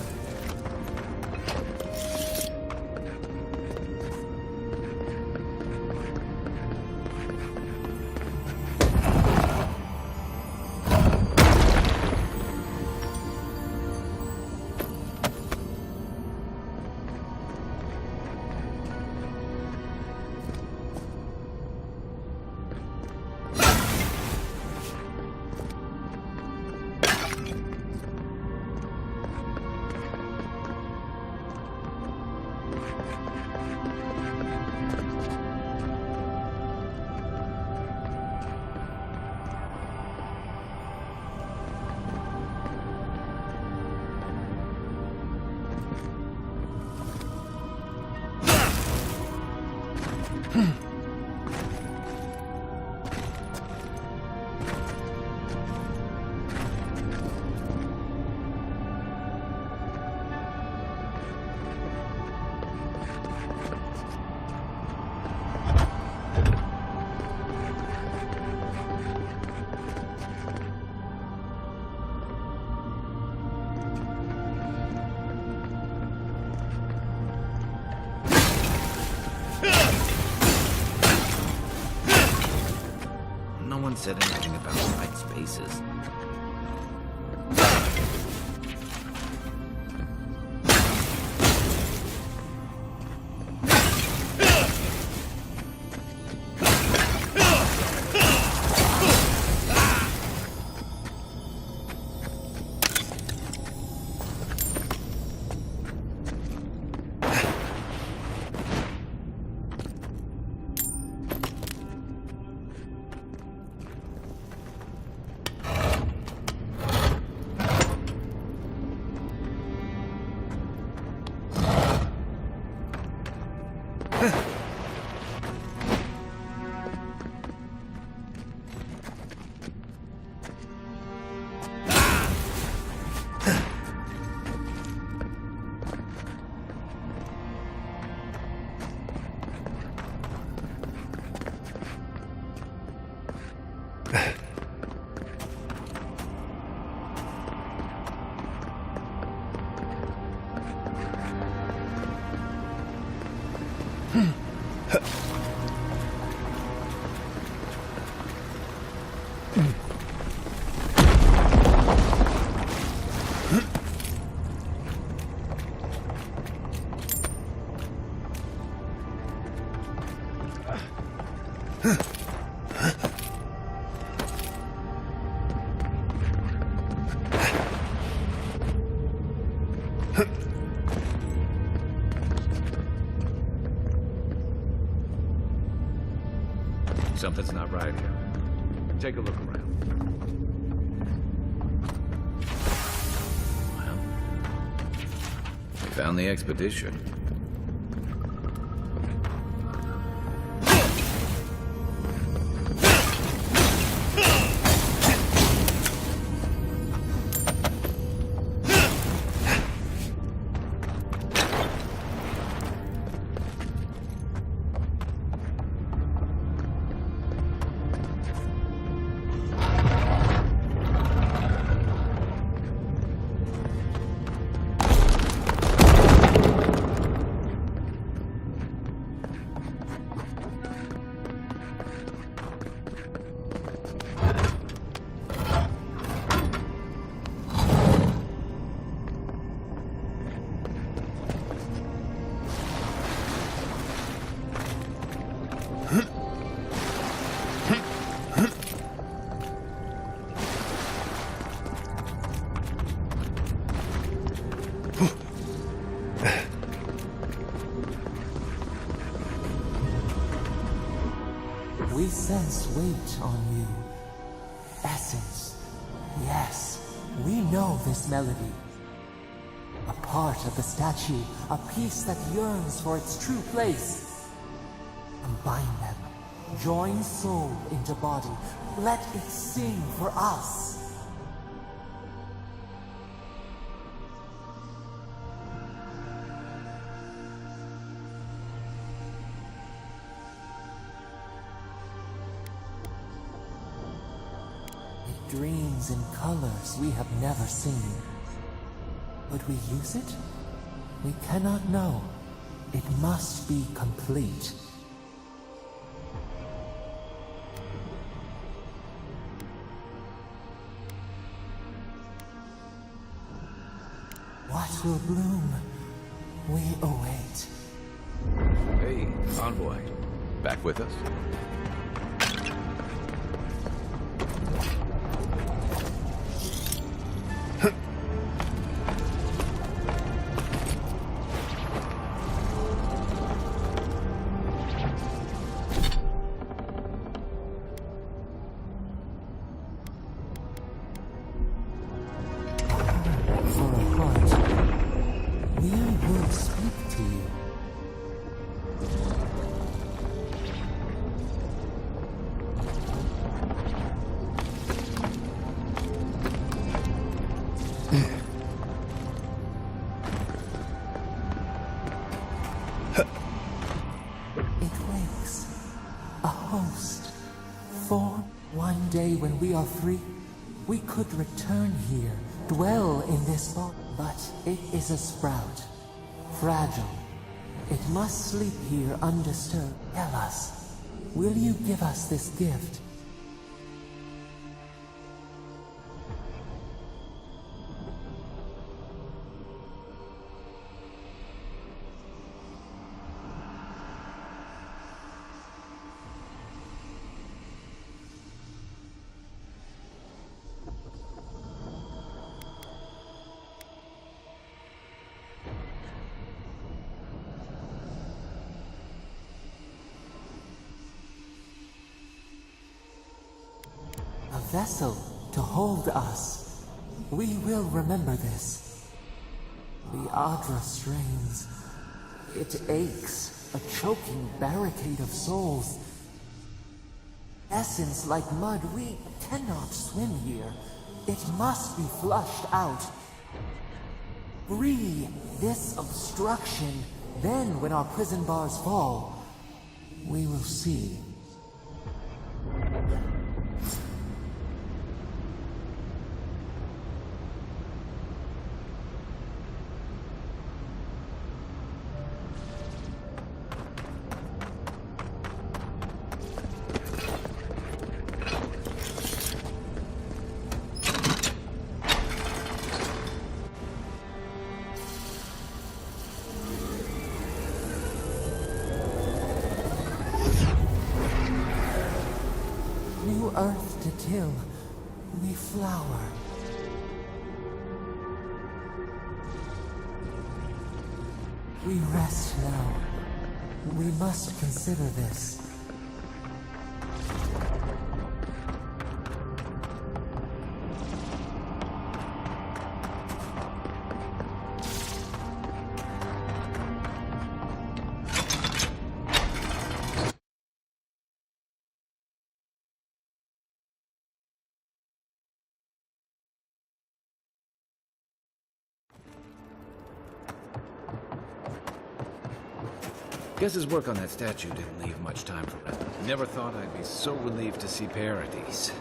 No one said anything about tight spaces. Something's not right here. Take a look around. Well, we found the expedition. We sense weight on you. Essence. Yes, we know this melody. A part of the statue, a piece that yearns for its true place. Combine them. Join soul into body. Let it sing for us. Dreams in colors we have never seen. Would we use it? We cannot know. It must be complete. What will bloom? We await. Hey, Envoy. Back with us? When we are free, we could return here, dwell in this body, but it is a sprout, fragile. It must sleep here undisturbed. Tell us, will you give us this gift? Vessel to hold us. We will remember this. The Adra strains. It aches, a choking barricade of souls. Essence like mud, we cannot swim here. It must be flushed out. Free this obstruction, then when our prison bars fall, we will see. to earth to kill, we flower. We rest now. We must consider this. Guess his work on that statue didn't leave much time for rest. Never thought I'd be so relieved to see Paradise.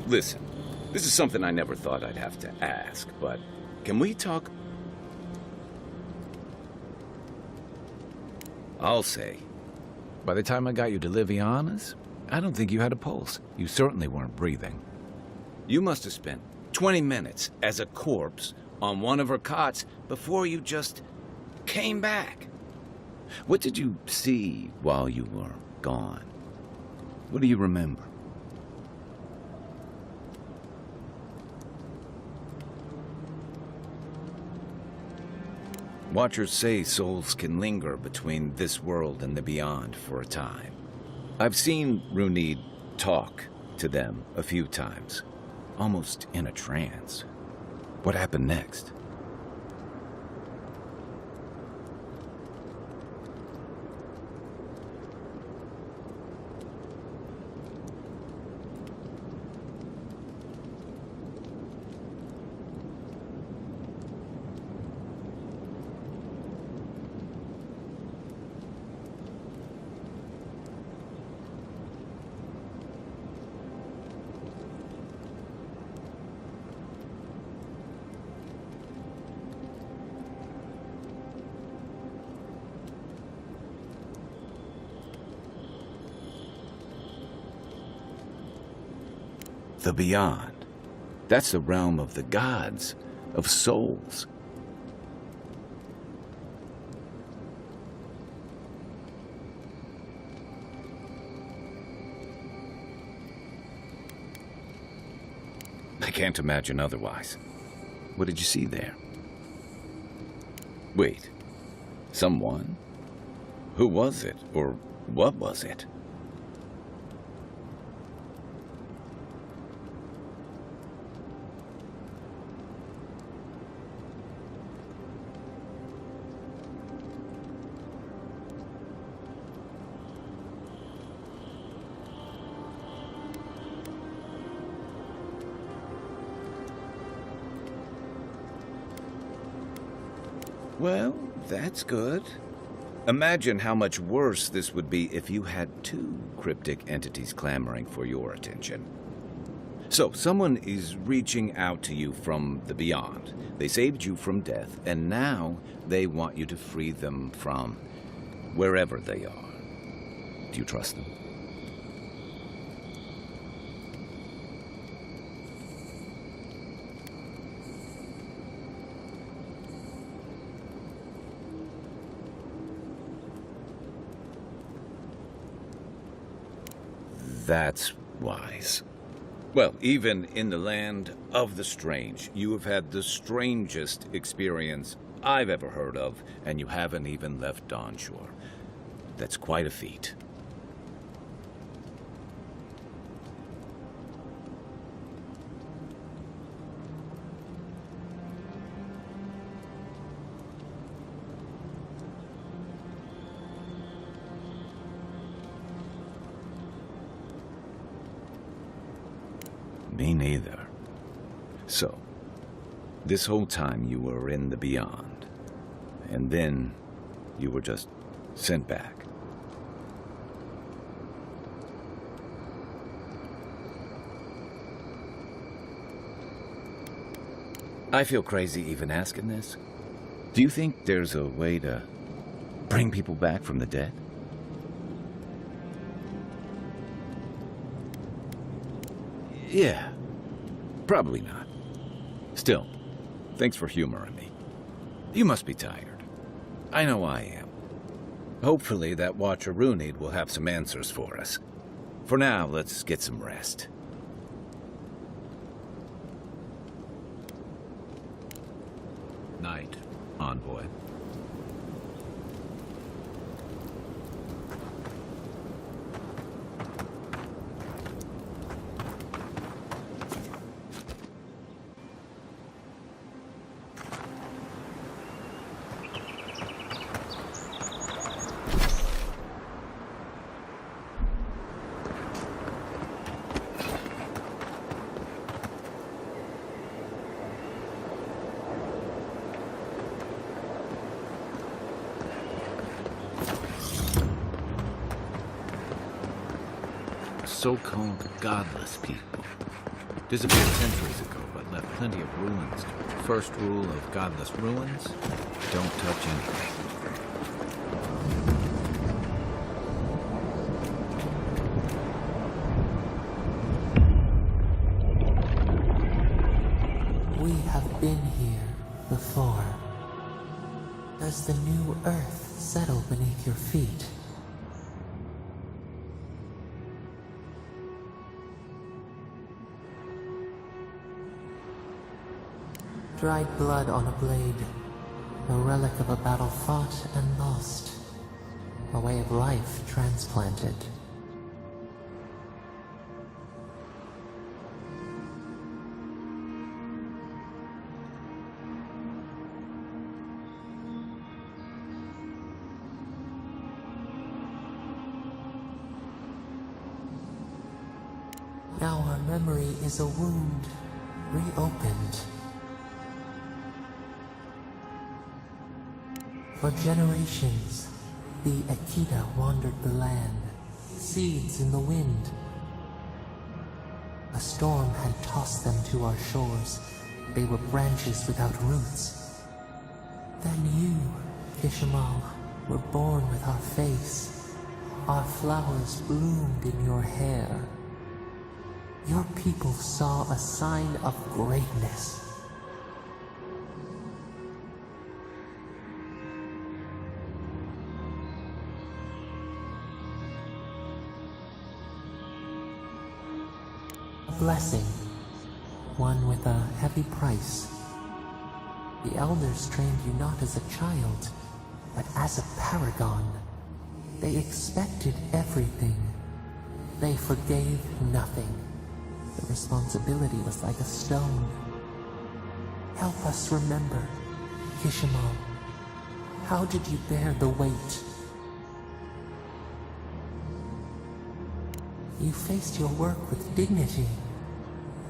Listen, this is something I never thought I'd have to ask, but can we talk? I'll say. By the time I got you to Liviana's, I don't think you had a pulse. You certainly weren't breathing. You must have spent 20 minutes as a corpse on one of her cots before you just came back. What did you see while you were gone? What do you remember? Watchers say souls can linger between this world and the beyond for a time. I've seen Runid talk to them a few times, almost in a trance. What happened next? The Beyond. That's the realm of the gods, of souls. I can't imagine otherwise. What did you see there? Wait. Someone? Who was it? Or what was it? Well, that's good. Imagine how much worse this would be if you had two cryptic entities clamoring for your attention. So, someone is reaching out to you from the beyond. They saved you from death, and now they want you to free them from wherever they are. Do you trust them? That's wise. Well, even in the land of the strange, you have had the strangest experience I've ever heard of, and you haven't even left on shore. That's quite a feat. Me neither. So, this whole time you were in the beyond, and then you were just sent back. I feel crazy even asking this. Do you think there's a way to bring people back from the dead? Yeah, probably not. Still, thanks for humoring me. You must be tired. I know I am. Hopefully that Watcher Runid will have some answers for us. For now, let's get some rest. Night, Envoy. So-called godless people. Disappeared centuries ago, but left plenty of ruins. First rule of godless ruins, don't touch anything. We have been here before. Does the new earth settle beneath your feet? Dried blood on a blade, a relic of a battle fought and lost, a way of life transplanted. Now our memory is a wound, reopened. For generations, the Akita wandered the land, seeds in the wind. A storm had tossed them to our shores. They were branches without roots. Then you, Fishamal, were born with our face. Our flowers bloomed in your hair. Your people saw a sign of greatness. A blessing, one with a heavy price. The elders trained you not as a child, but as a paragon. They expected everything. They forgave nothing. The responsibility was like a stone. Help us remember, Kishimal. How did you bear the weight? You faced your work with dignity.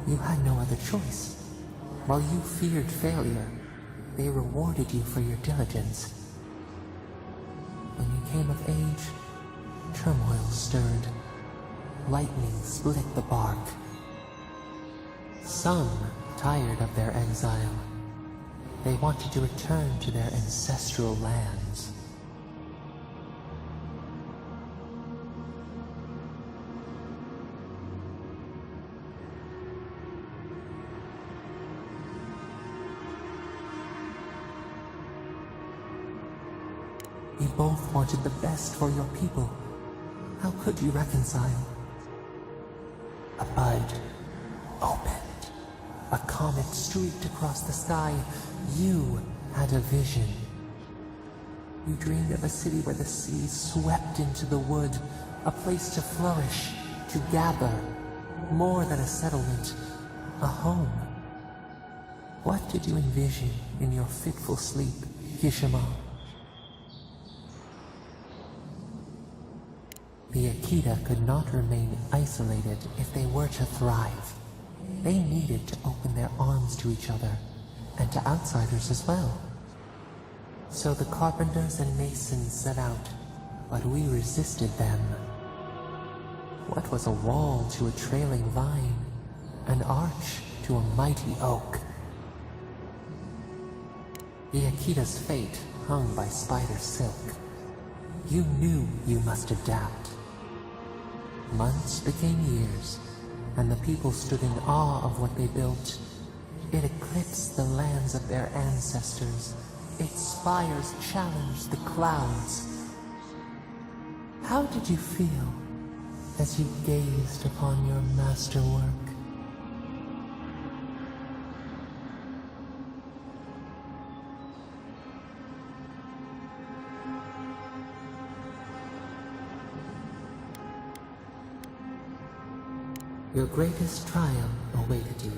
You had no other choice. While you feared failure, they rewarded you for your diligence. When you came of age, turmoil stirred. Lightning split the bark. Some tired of their exile. They wanted to return to their ancestral lands. You both wanted the best for your people. How could you reconcile? A bud opened. A comet streaked across the sky. You had a vision. You dreamed of a city where the sea swept into the wood, a place to flourish, to gather, more than a settlement, a home. What did you envision in your fitful sleep, Kishima? The Akita could not remain isolated if they were to thrive. They needed to open their arms to each other, and to outsiders as well. So the carpenters and masons set out, but we resisted them. What was a wall to a trailing vine, an arch to a mighty oak? The Akita's fate hung by spider silk. You knew you must adapt. Months became years, and the people stood in awe of what they built. It eclipsed the lands of their ancestors. Its spires challenged the clouds. How did you feel as you gazed upon your masterwork? Your greatest trial awaited you.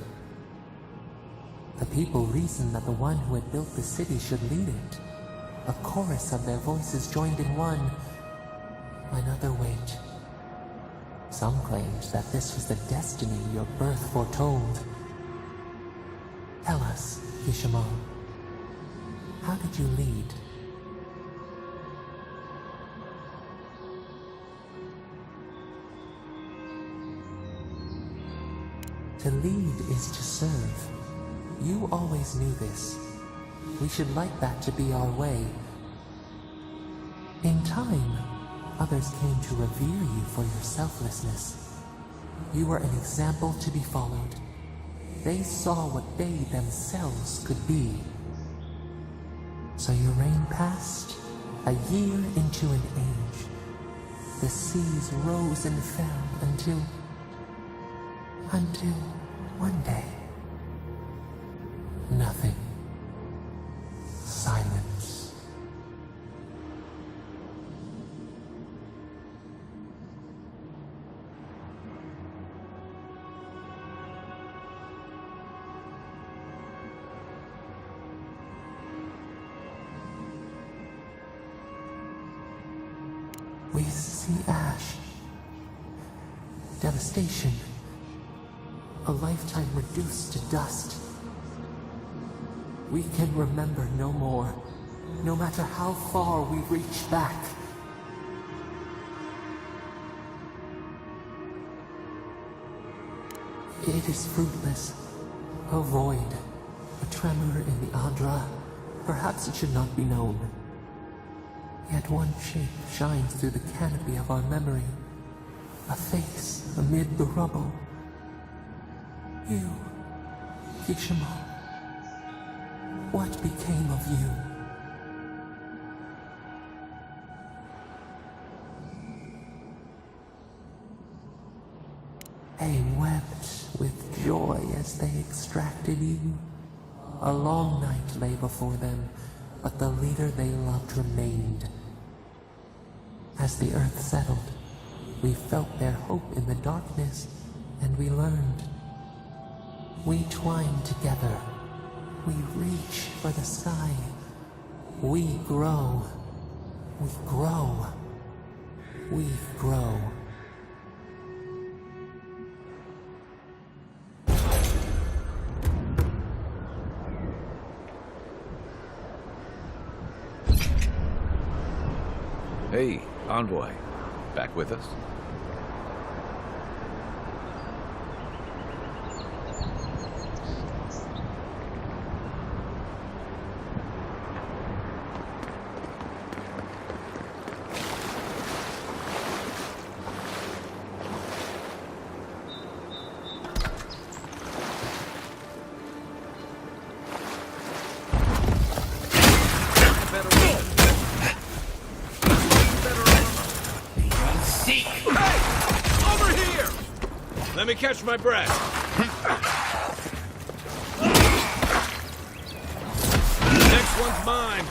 The people reasoned that the one who had built the city should lead it. A chorus of their voices joined in one. Another wait. Some claimed that this was the destiny your birth foretold. Tell us, Kishima, how did you lead? To lead is to serve. You always knew this. We should like that to be our way. In time, others came to revere you for your selflessness. You were an example to be followed. They saw what they themselves could be. So your reign passed, a year into an age. The seas rose and fell until one day, nothing. Silence. We see ash, devastation, a lifetime reduced to dust. We can remember no more, no matter how far we reach back. It is fruitless, a void, a tremor in the Adra. Perhaps it should not be known. Yet one shape shines through the canopy of our memory, a face amid the rubble. You, Kishima, what became of you? They wept with joy as they extracted you. A long night lay before them, but the leader they loved remained. As the earth settled, we felt their hope in the darkness, and we learned. We twine together. We reach for the sky. We grow. We grow. We grow. Hey, Envoy. Back with us? Let me catch my breath. Next one's mine.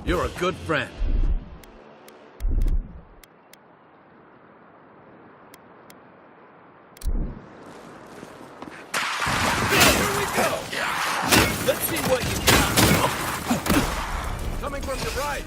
You're a good friend. Here we go! Let's see what you got. Coming from your right.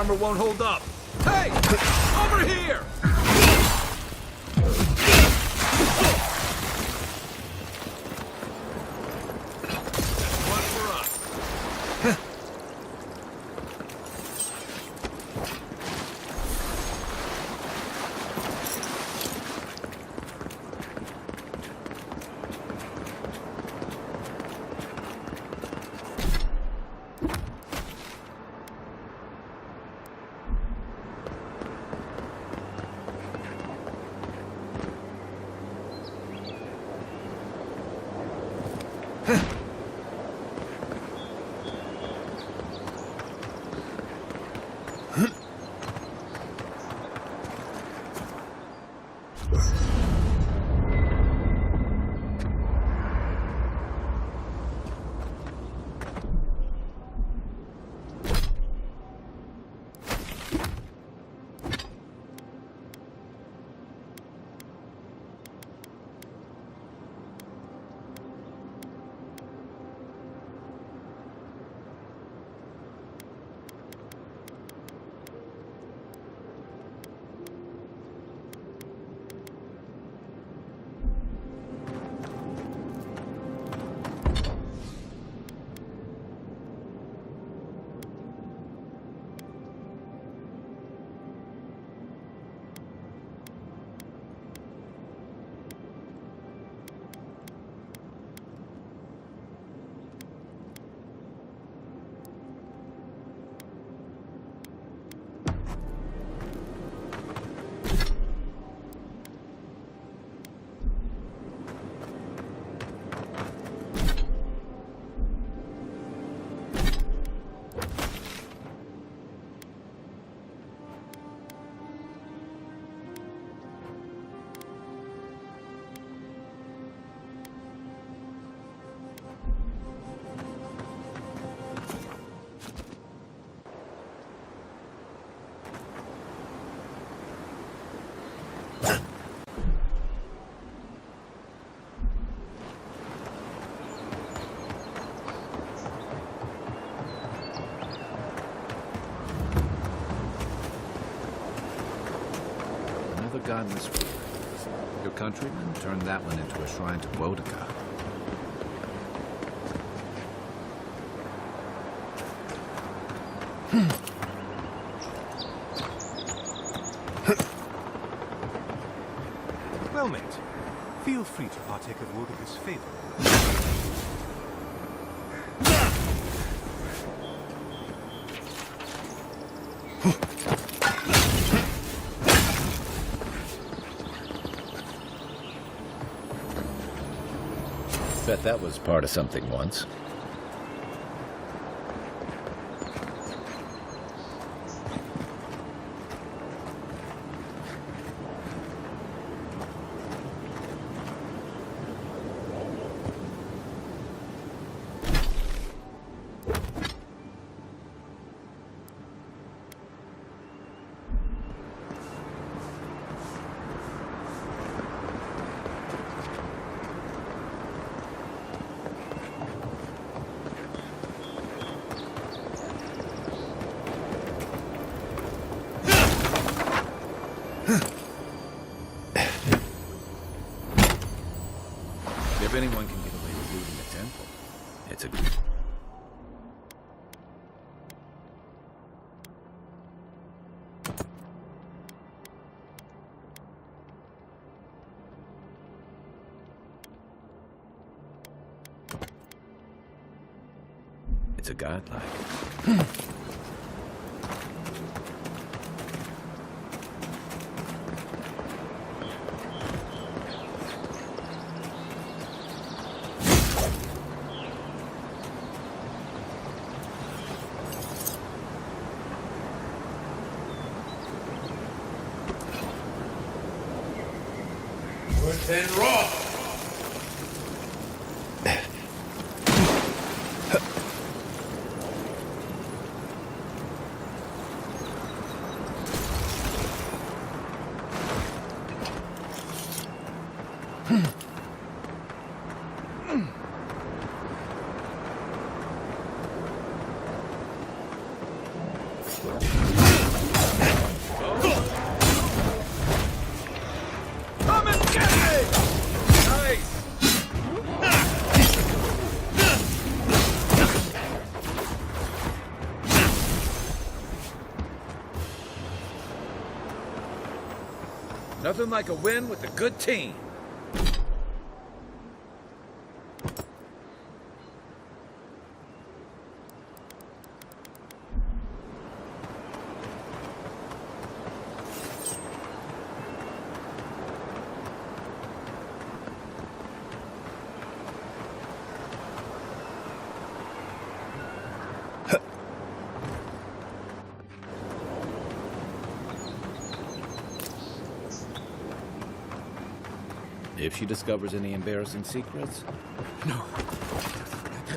Armor won't hold up. Hey! Over here! One for us. Godless ruler. Your countrymen turned that one into a shrine to Boudica. Well met. Feel free to partake of Boudica's favor. Bet that was part of something once. If anyone can get away with looting a temple, it's a... It's a godlike. Then raw. Come and get me! Nice! Nothing like a win with a good team. If she discovers any embarrassing secrets... No.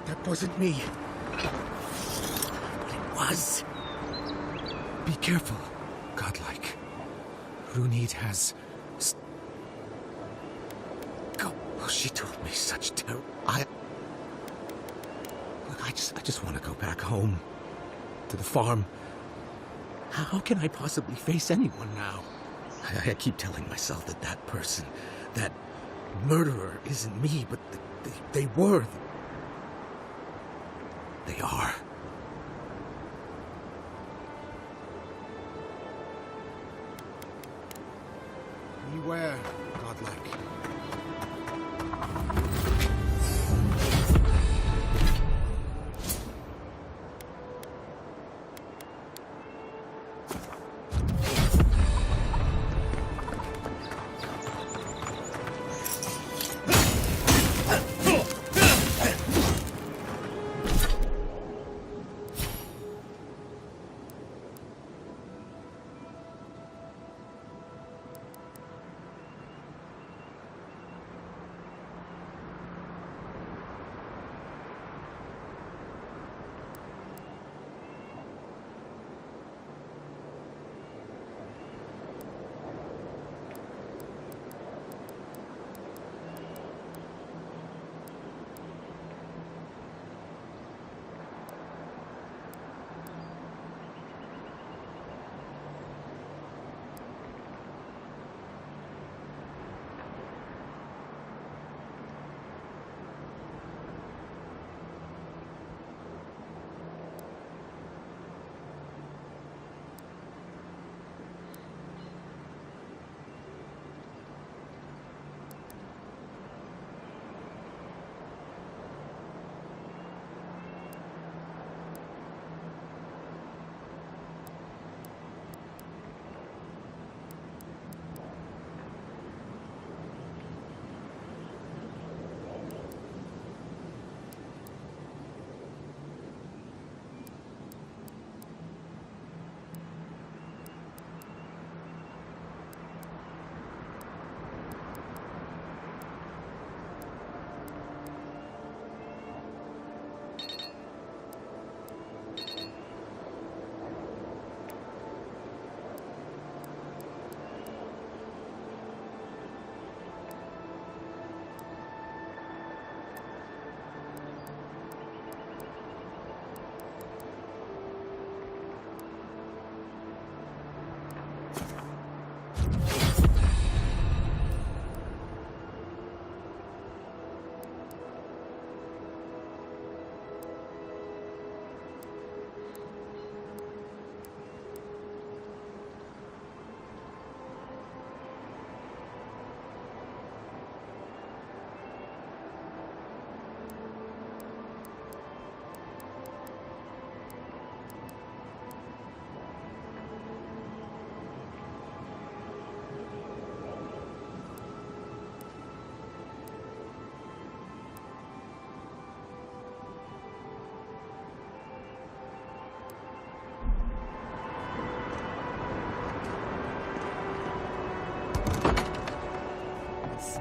That wasn't me. But it was. Be careful, godlike. Runid has... Oh, she told me such terror. Look, I just want to go back home. To the farm. How can I possibly face anyone now? I keep telling myself that that person, that murderer isn't me, but they were. They are. Beware, godlike.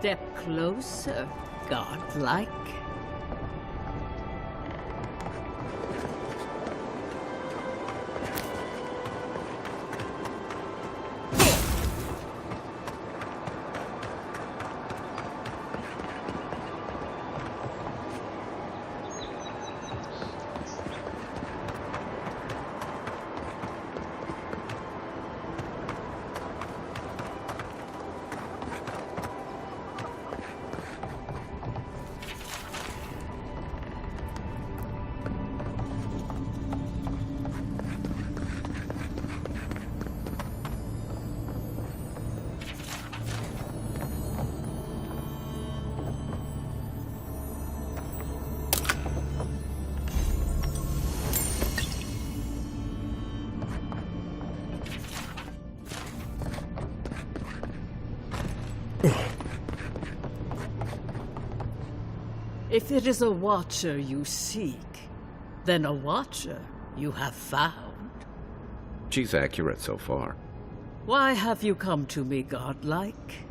step closer, godlike. If it is a watcher you seek, then a watcher you have found. She's accurate so far. Why have you come to me, godlike?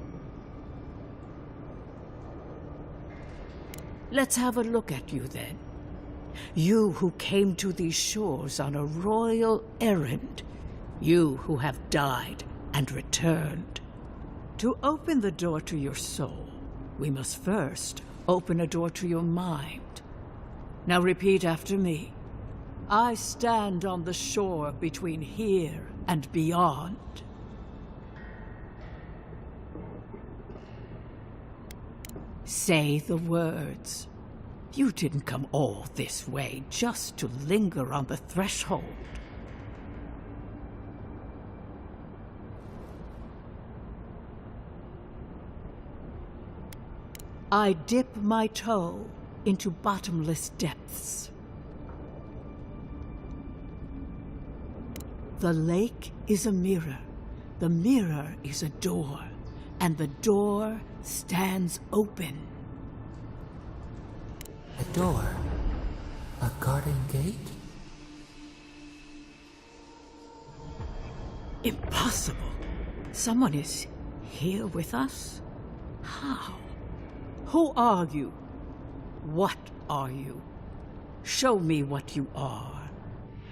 Let's have a look at you, then. You who came to these shores on a royal errand. You who have died and returned. To open the door to your soul, we must first open a door to your mind. Now repeat after me. I stand on the shore between here and beyond. Say the words. You didn't come all this way just to linger on the threshold. I dip my toe into bottomless depths. The lake is a mirror, the mirror is a door, and the door stands open. A door? A garden gate? Impossible. Someone is here with us? How? Who are you? What are you? Show me what you are.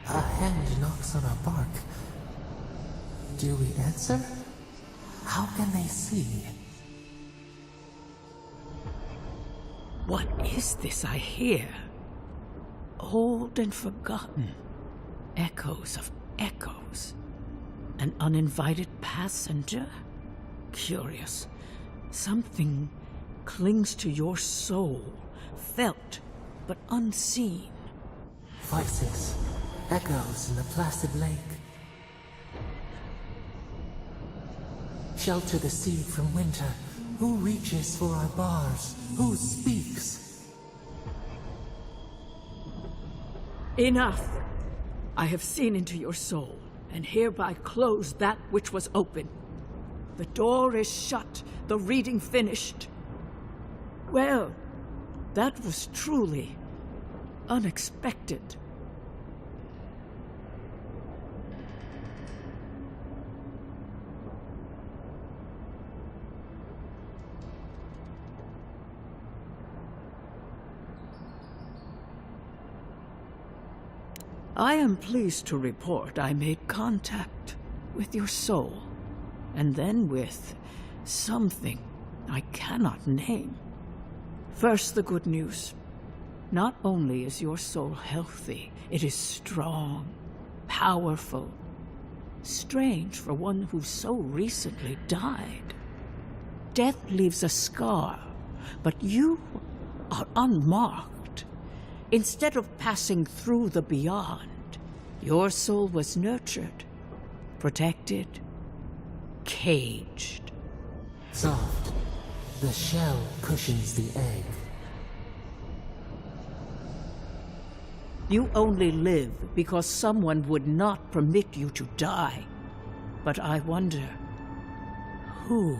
A hand knocks on our bark. Do we answer? How can they see? What is this I hear? Old and forgotten. Echoes of echoes. An uninvited passenger? Curious. Something clings to your soul, felt but unseen. Voices, echoes in the placid lake. Shelter the seed from winter. Who reaches for our bars? Who speaks? Enough! I have seen into your soul, and hereby close that which was open. The door is shut, the reading finished. Well, that was truly unexpected. I am pleased to report I made contact with your soul, and then with something I cannot name. First, the good news. Not only is your soul healthy, it is strong, powerful. Strange for one who so recently died. Death leaves a scar, but you are unmarked. Instead of passing through the beyond, your soul was nurtured, protected, caged. Soft. The shell cushions the egg. You only live because someone would not permit you to die. But I wonder, who?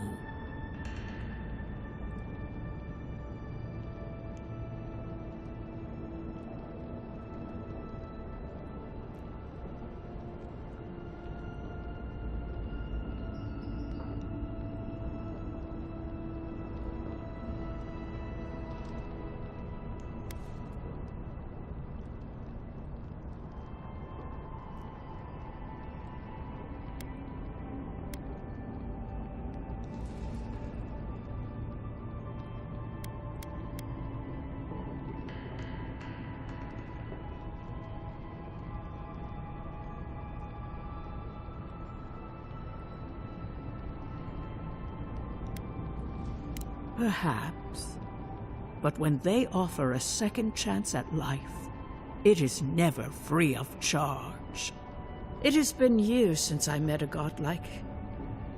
Perhaps. But when they offer a second chance at life, it is never free of charge. It has been years since I met a godlike.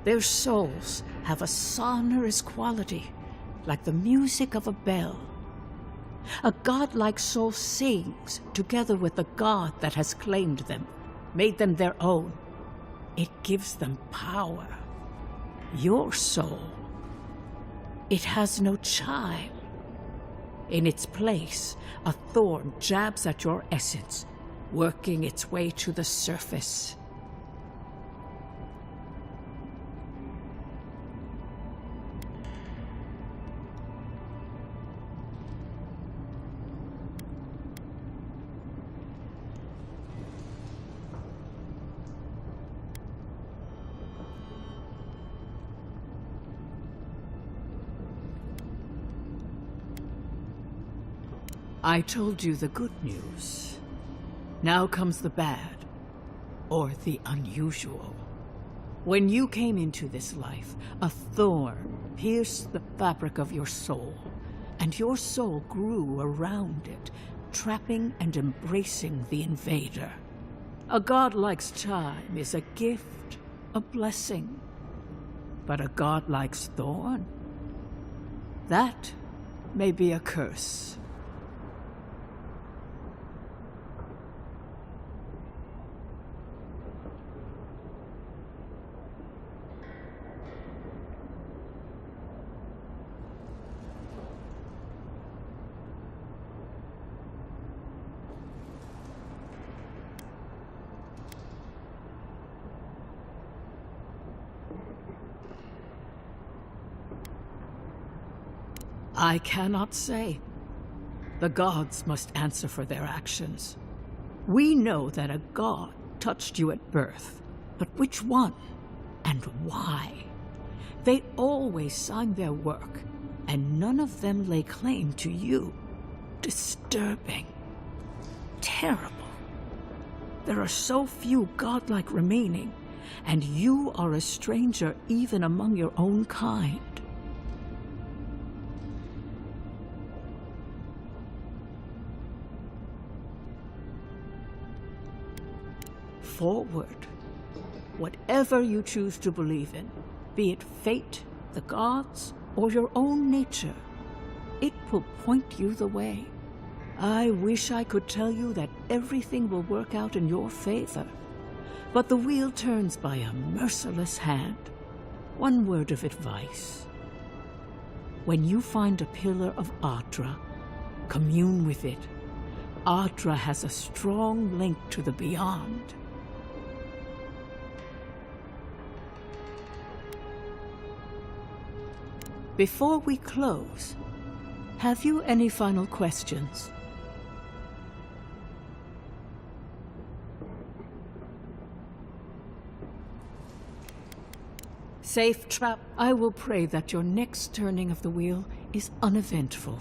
Their souls have a sonorous quality, like the music of a bell. A godlike soul sings together with the god that has claimed them, made them their own. It gives them power. Your soul, it has no chime. In its place, a thorn jabs at your essence, working its way to the surface. I told you the good news. Now comes the bad, or the unusual. When you came into this life, a thorn pierced the fabric of your soul, and your soul grew around it, trapping and embracing the invader. A godlike's chime is a gift, a blessing. But a godlike's thorn? That may be a curse. I cannot say. The gods must answer for their actions. We know that a god touched you at birth, but which one and why? They always sign their work, and none of them lay claim to you. Disturbing. Terrible. There are so few godlike remaining, and you are a stranger even among your own kind. Forward. Whatever you choose to believe in, be it fate, the gods, or your own nature, it will point you the way. I wish I could tell you that everything will work out in your favor, but the wheel turns by a merciless hand. One word of advice. When you find a pillar of Ardra, commune with it. Ardra has a strong link to the beyond. Before we close, have you any final questions? Safe trap. I will pray that your next turning of the wheel is uneventful.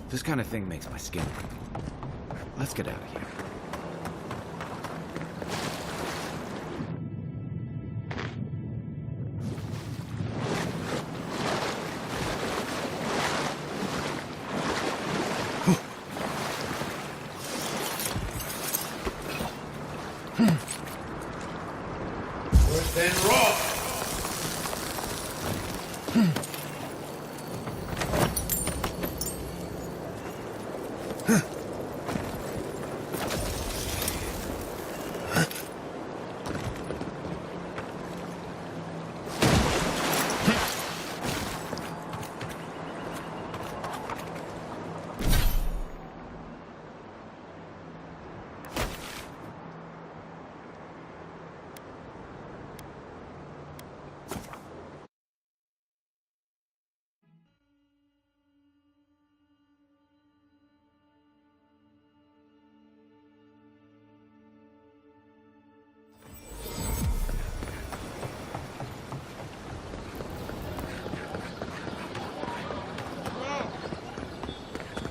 This kind of thing makes my skin crawl. Let's get out of here.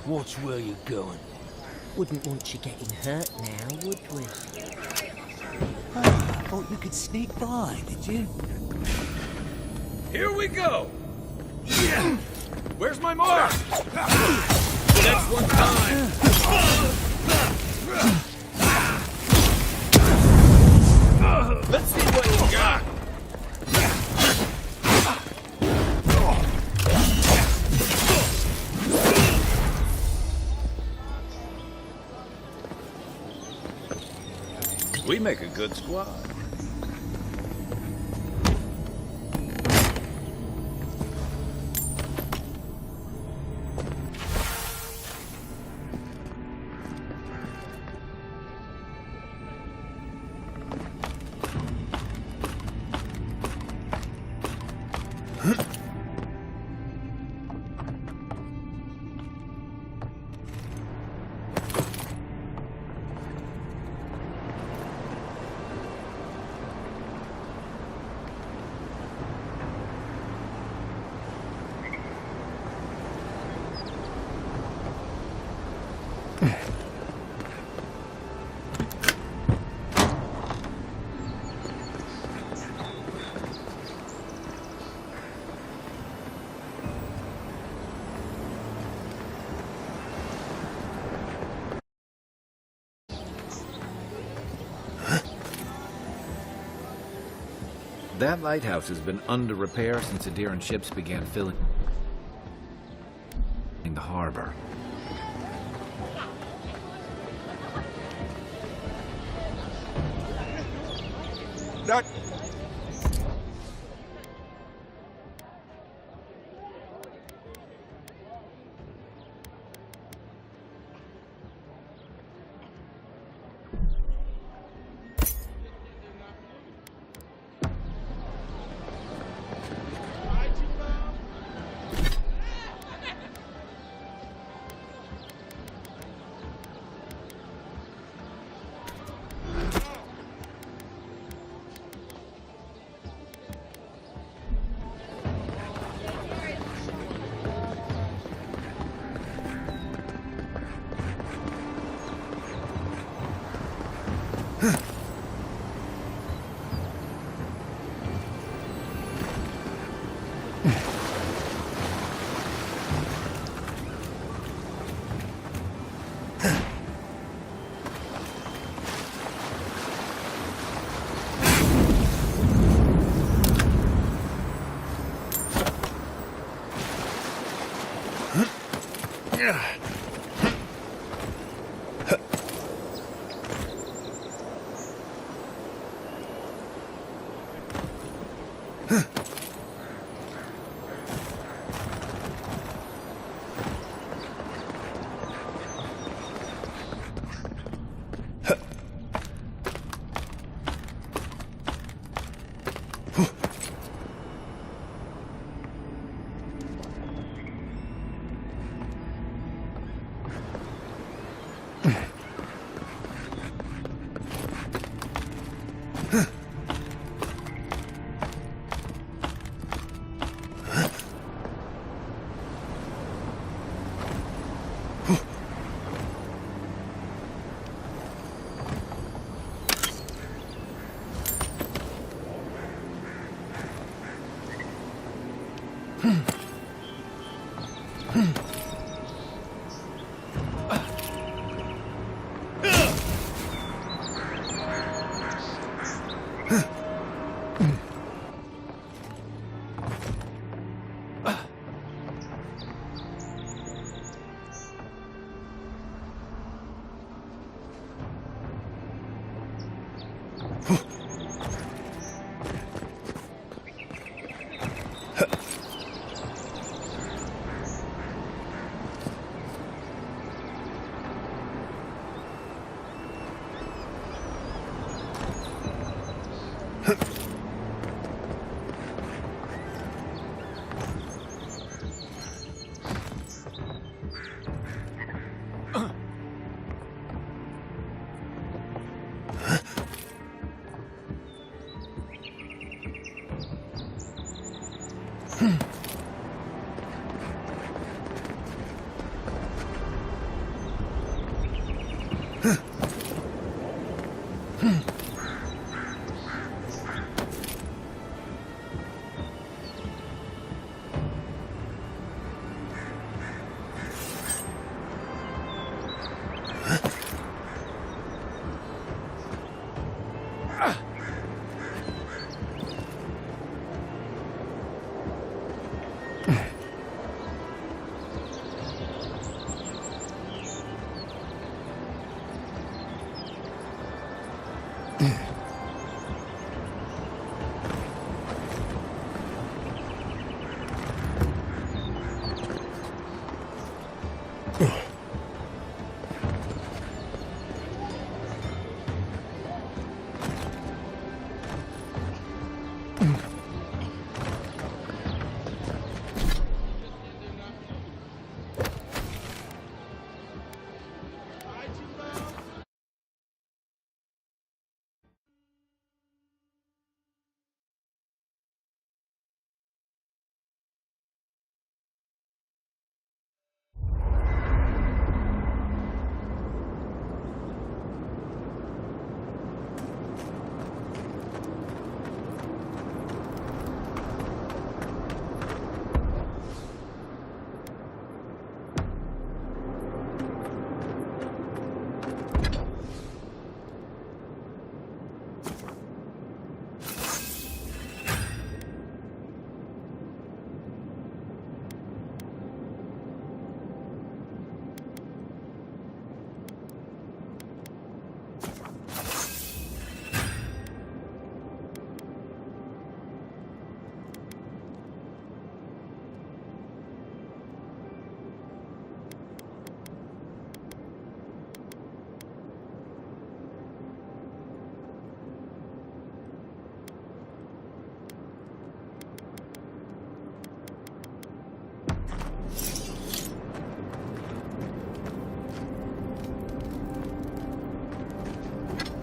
Watch where you're going. Wouldn't want you getting hurt now, would we? Oh, I thought you could sneak by, did you? Here we go! Where's my mark? Next one time. Let's see what you got. We make a good squad. That lighthouse has been under repair since Adiran ships began filling the harbor. That...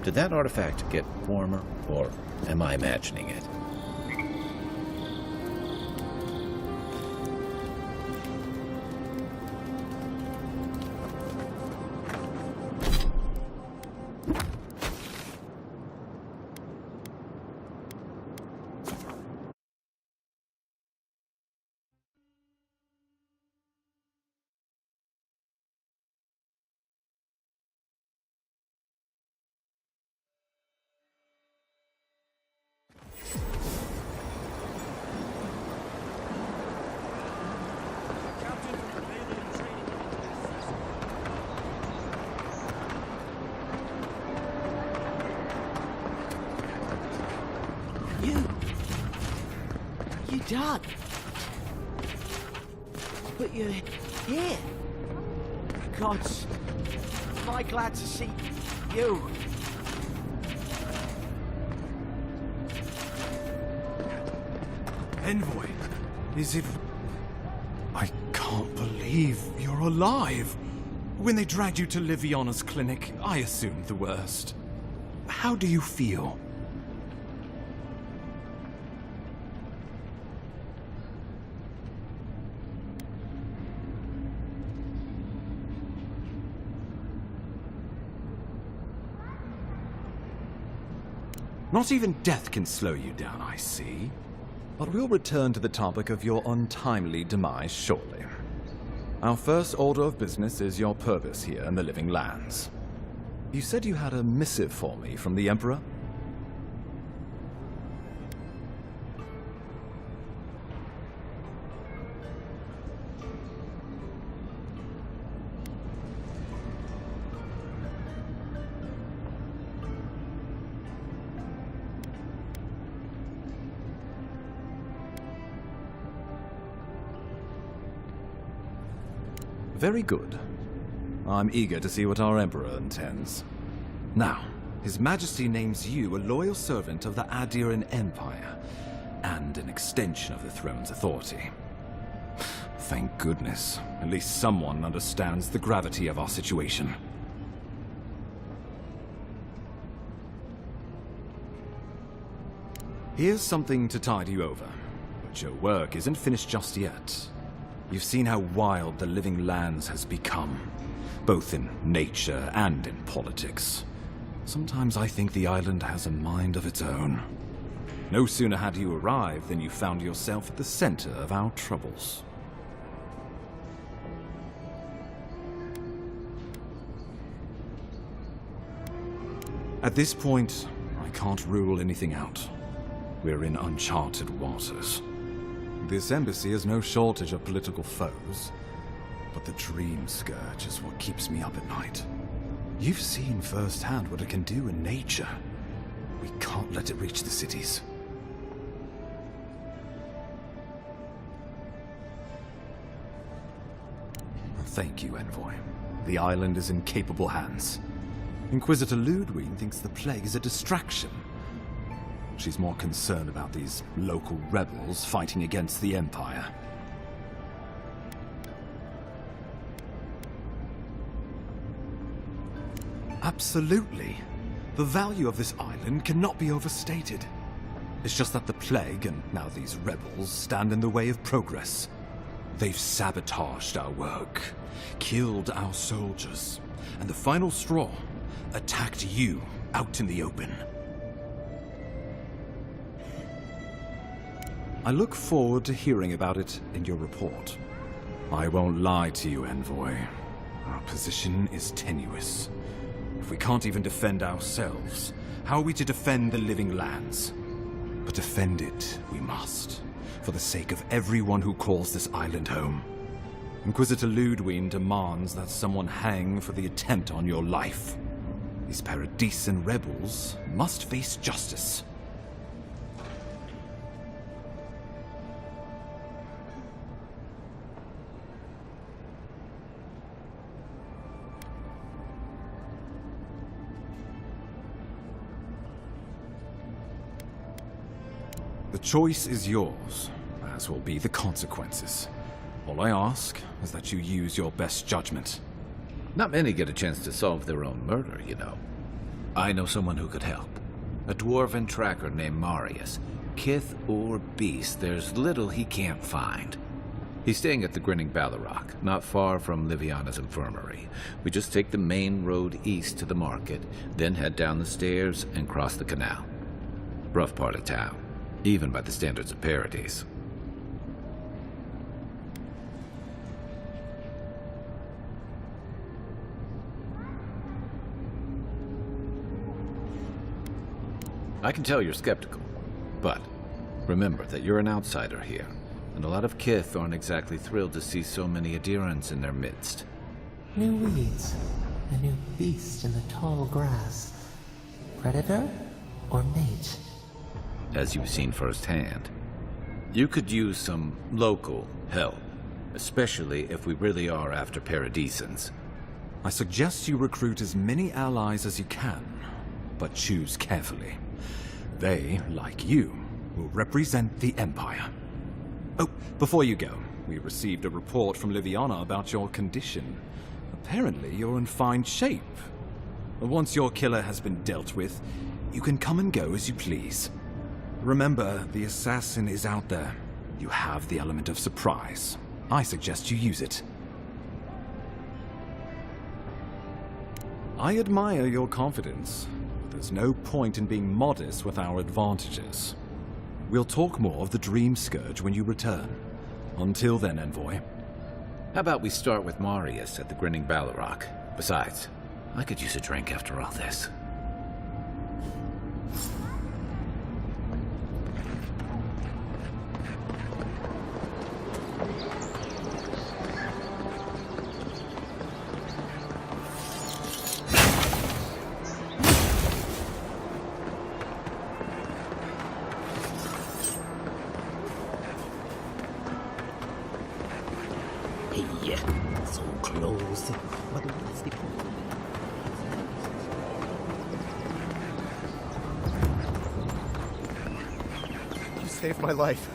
Did that artifact get warmer, or am I imagining it? You died. But you're here. Gods, am I glad to see you. Envoy, is it... I can't believe you're alive. When they dragged you to Liviana's clinic, I assumed the worst. How do you feel? Not even death can slow you down, I see. But we'll return to the topic of your untimely demise shortly. Our first order of business is your purpose here in the Living Lands. You said you had a missive for me from the Emperor? Very good. I'm eager to see what our Emperor intends. Now, His Majesty names you a loyal servant of the Adiran Empire, and an extension of the throne's authority. Thank goodness. At least someone understands the gravity of our situation. Here's something to tide you over, but your work isn't finished just yet. You've seen how wild the Living Lands has become, both in nature and in politics. Sometimes I think the island has a mind of its own. No sooner had you arrived than you found yourself at the center of our troubles. At this point, I can't rule anything out. We're in uncharted waters. This embassy has no shortage of political foes, but the dream scourge is what keeps me up at night. You've seen firsthand what it can do in nature. We can't let it reach the cities. Thank you, Envoy. The island is in capable hands. Inquisitor Ludwig thinks the plague is a distraction. She's more concerned about these local rebels fighting against the Empire. Absolutely. The value of this island cannot be overstated. It's just that the plague, and now these rebels, stand in the way of progress. They've sabotaged our work, killed our soldiers, and the final straw, attacked you out in the open. I look forward to hearing about it in your report. I won't lie to you, Envoy. Our position is tenuous. If we can't even defend ourselves, how are we to defend the living lands? But defend it we must, for the sake of everyone who calls this island home. Inquisitor Ludwig demands that someone hang for the attempt on your life. These Paradisian rebels must face justice. The choice is yours, as will be the consequences. All I ask is that you use your best judgment. Not many get a chance to solve their own murder, you know. I know someone who could help. A dwarven tracker named Marius. Kith or beast, there's little he can't find. He's staying at the Grinning Ballarrock, not far from Liviana's infirmary. We just take the main road east to the market, then head down the stairs and cross the canal. Rough part of town, even by the standards of Paradise. I can tell you're skeptical, but remember that you're an outsider here, and a lot of Kith aren't exactly thrilled to see so many Adherents in their midst. New weeds, a new beast in the tall grass. Predator or mate? As you've seen firsthand. You could use some local help, especially if we really are after Paradisians. I suggest you recruit as many allies as you can, but choose carefully. They, like you, will represent the Empire. Oh, before you go, we received a report from Liviana about your condition. Apparently, you're in fine shape. Once your killer has been dealt with, you can come and go as you please. Remember, the assassin is out there. You have the element of surprise. I suggest you use it. I admire your confidence. There's no point in being modest with our advantages. We'll talk more of the Dream Scourge when you return. Until then, Envoy. How about we start with Marius at the Grinning Ballarrock? Besides, I could use a drink after all this. So close. You saved my life.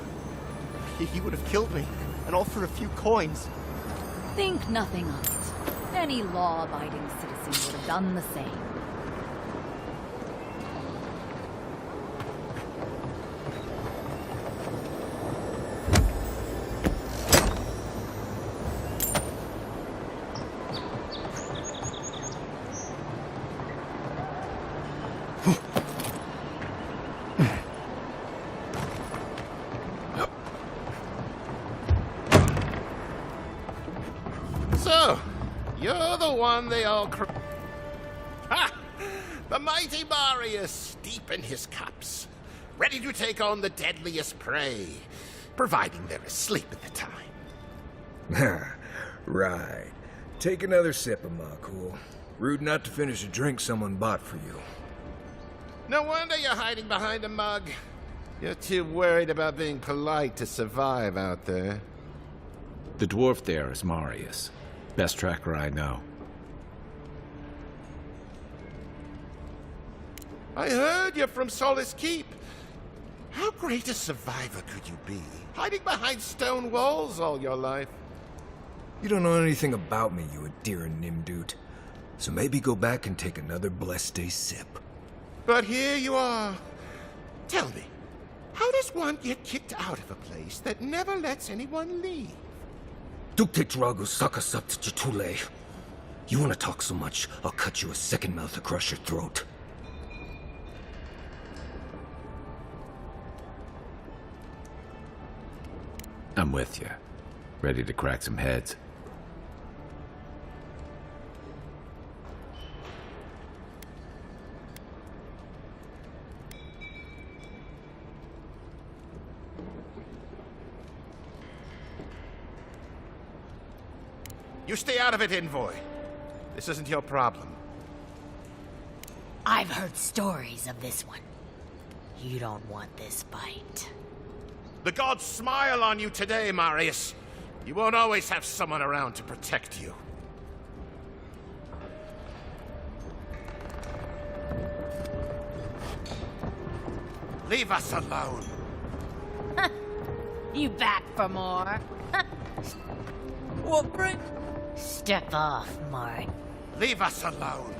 He would have killed me, and all for a few coins. Think nothing of it. Any law-abiding citizen would have done the same. So, you're the one they all Ha! The mighty Marius, deep in his cups, ready to take on the deadliest prey, providing they're asleep at the time. Right. Take another sip of my cool. Rude not to finish a drink someone bought for you. No wonder you're hiding behind a mug. You're too worried about being polite to survive out there. The dwarf there is Marius. Best tracker I know. I heard you're from Solace Keep. How great a survivor could you be, hiding behind stone walls all your life? You don't know anything about me, you Adira Nimdude. So maybe go back and take another blessed day sip. But here you are. Tell me, how does one get kicked out of a place that never lets anyone leave? Dukte Drago Sakasat Jitule. You want to talk so much, I'll cut you a second mouth across your throat. I'm with you. Ready to crack some heads. You stay out of it, Envoy. This isn't your problem. I've heard stories of this one. You don't want this fight. The gods smile on you today, Marius. You won't always have someone around to protect you. Leave us alone. You back for more? What bring? Step off, Mark. Leave us alone.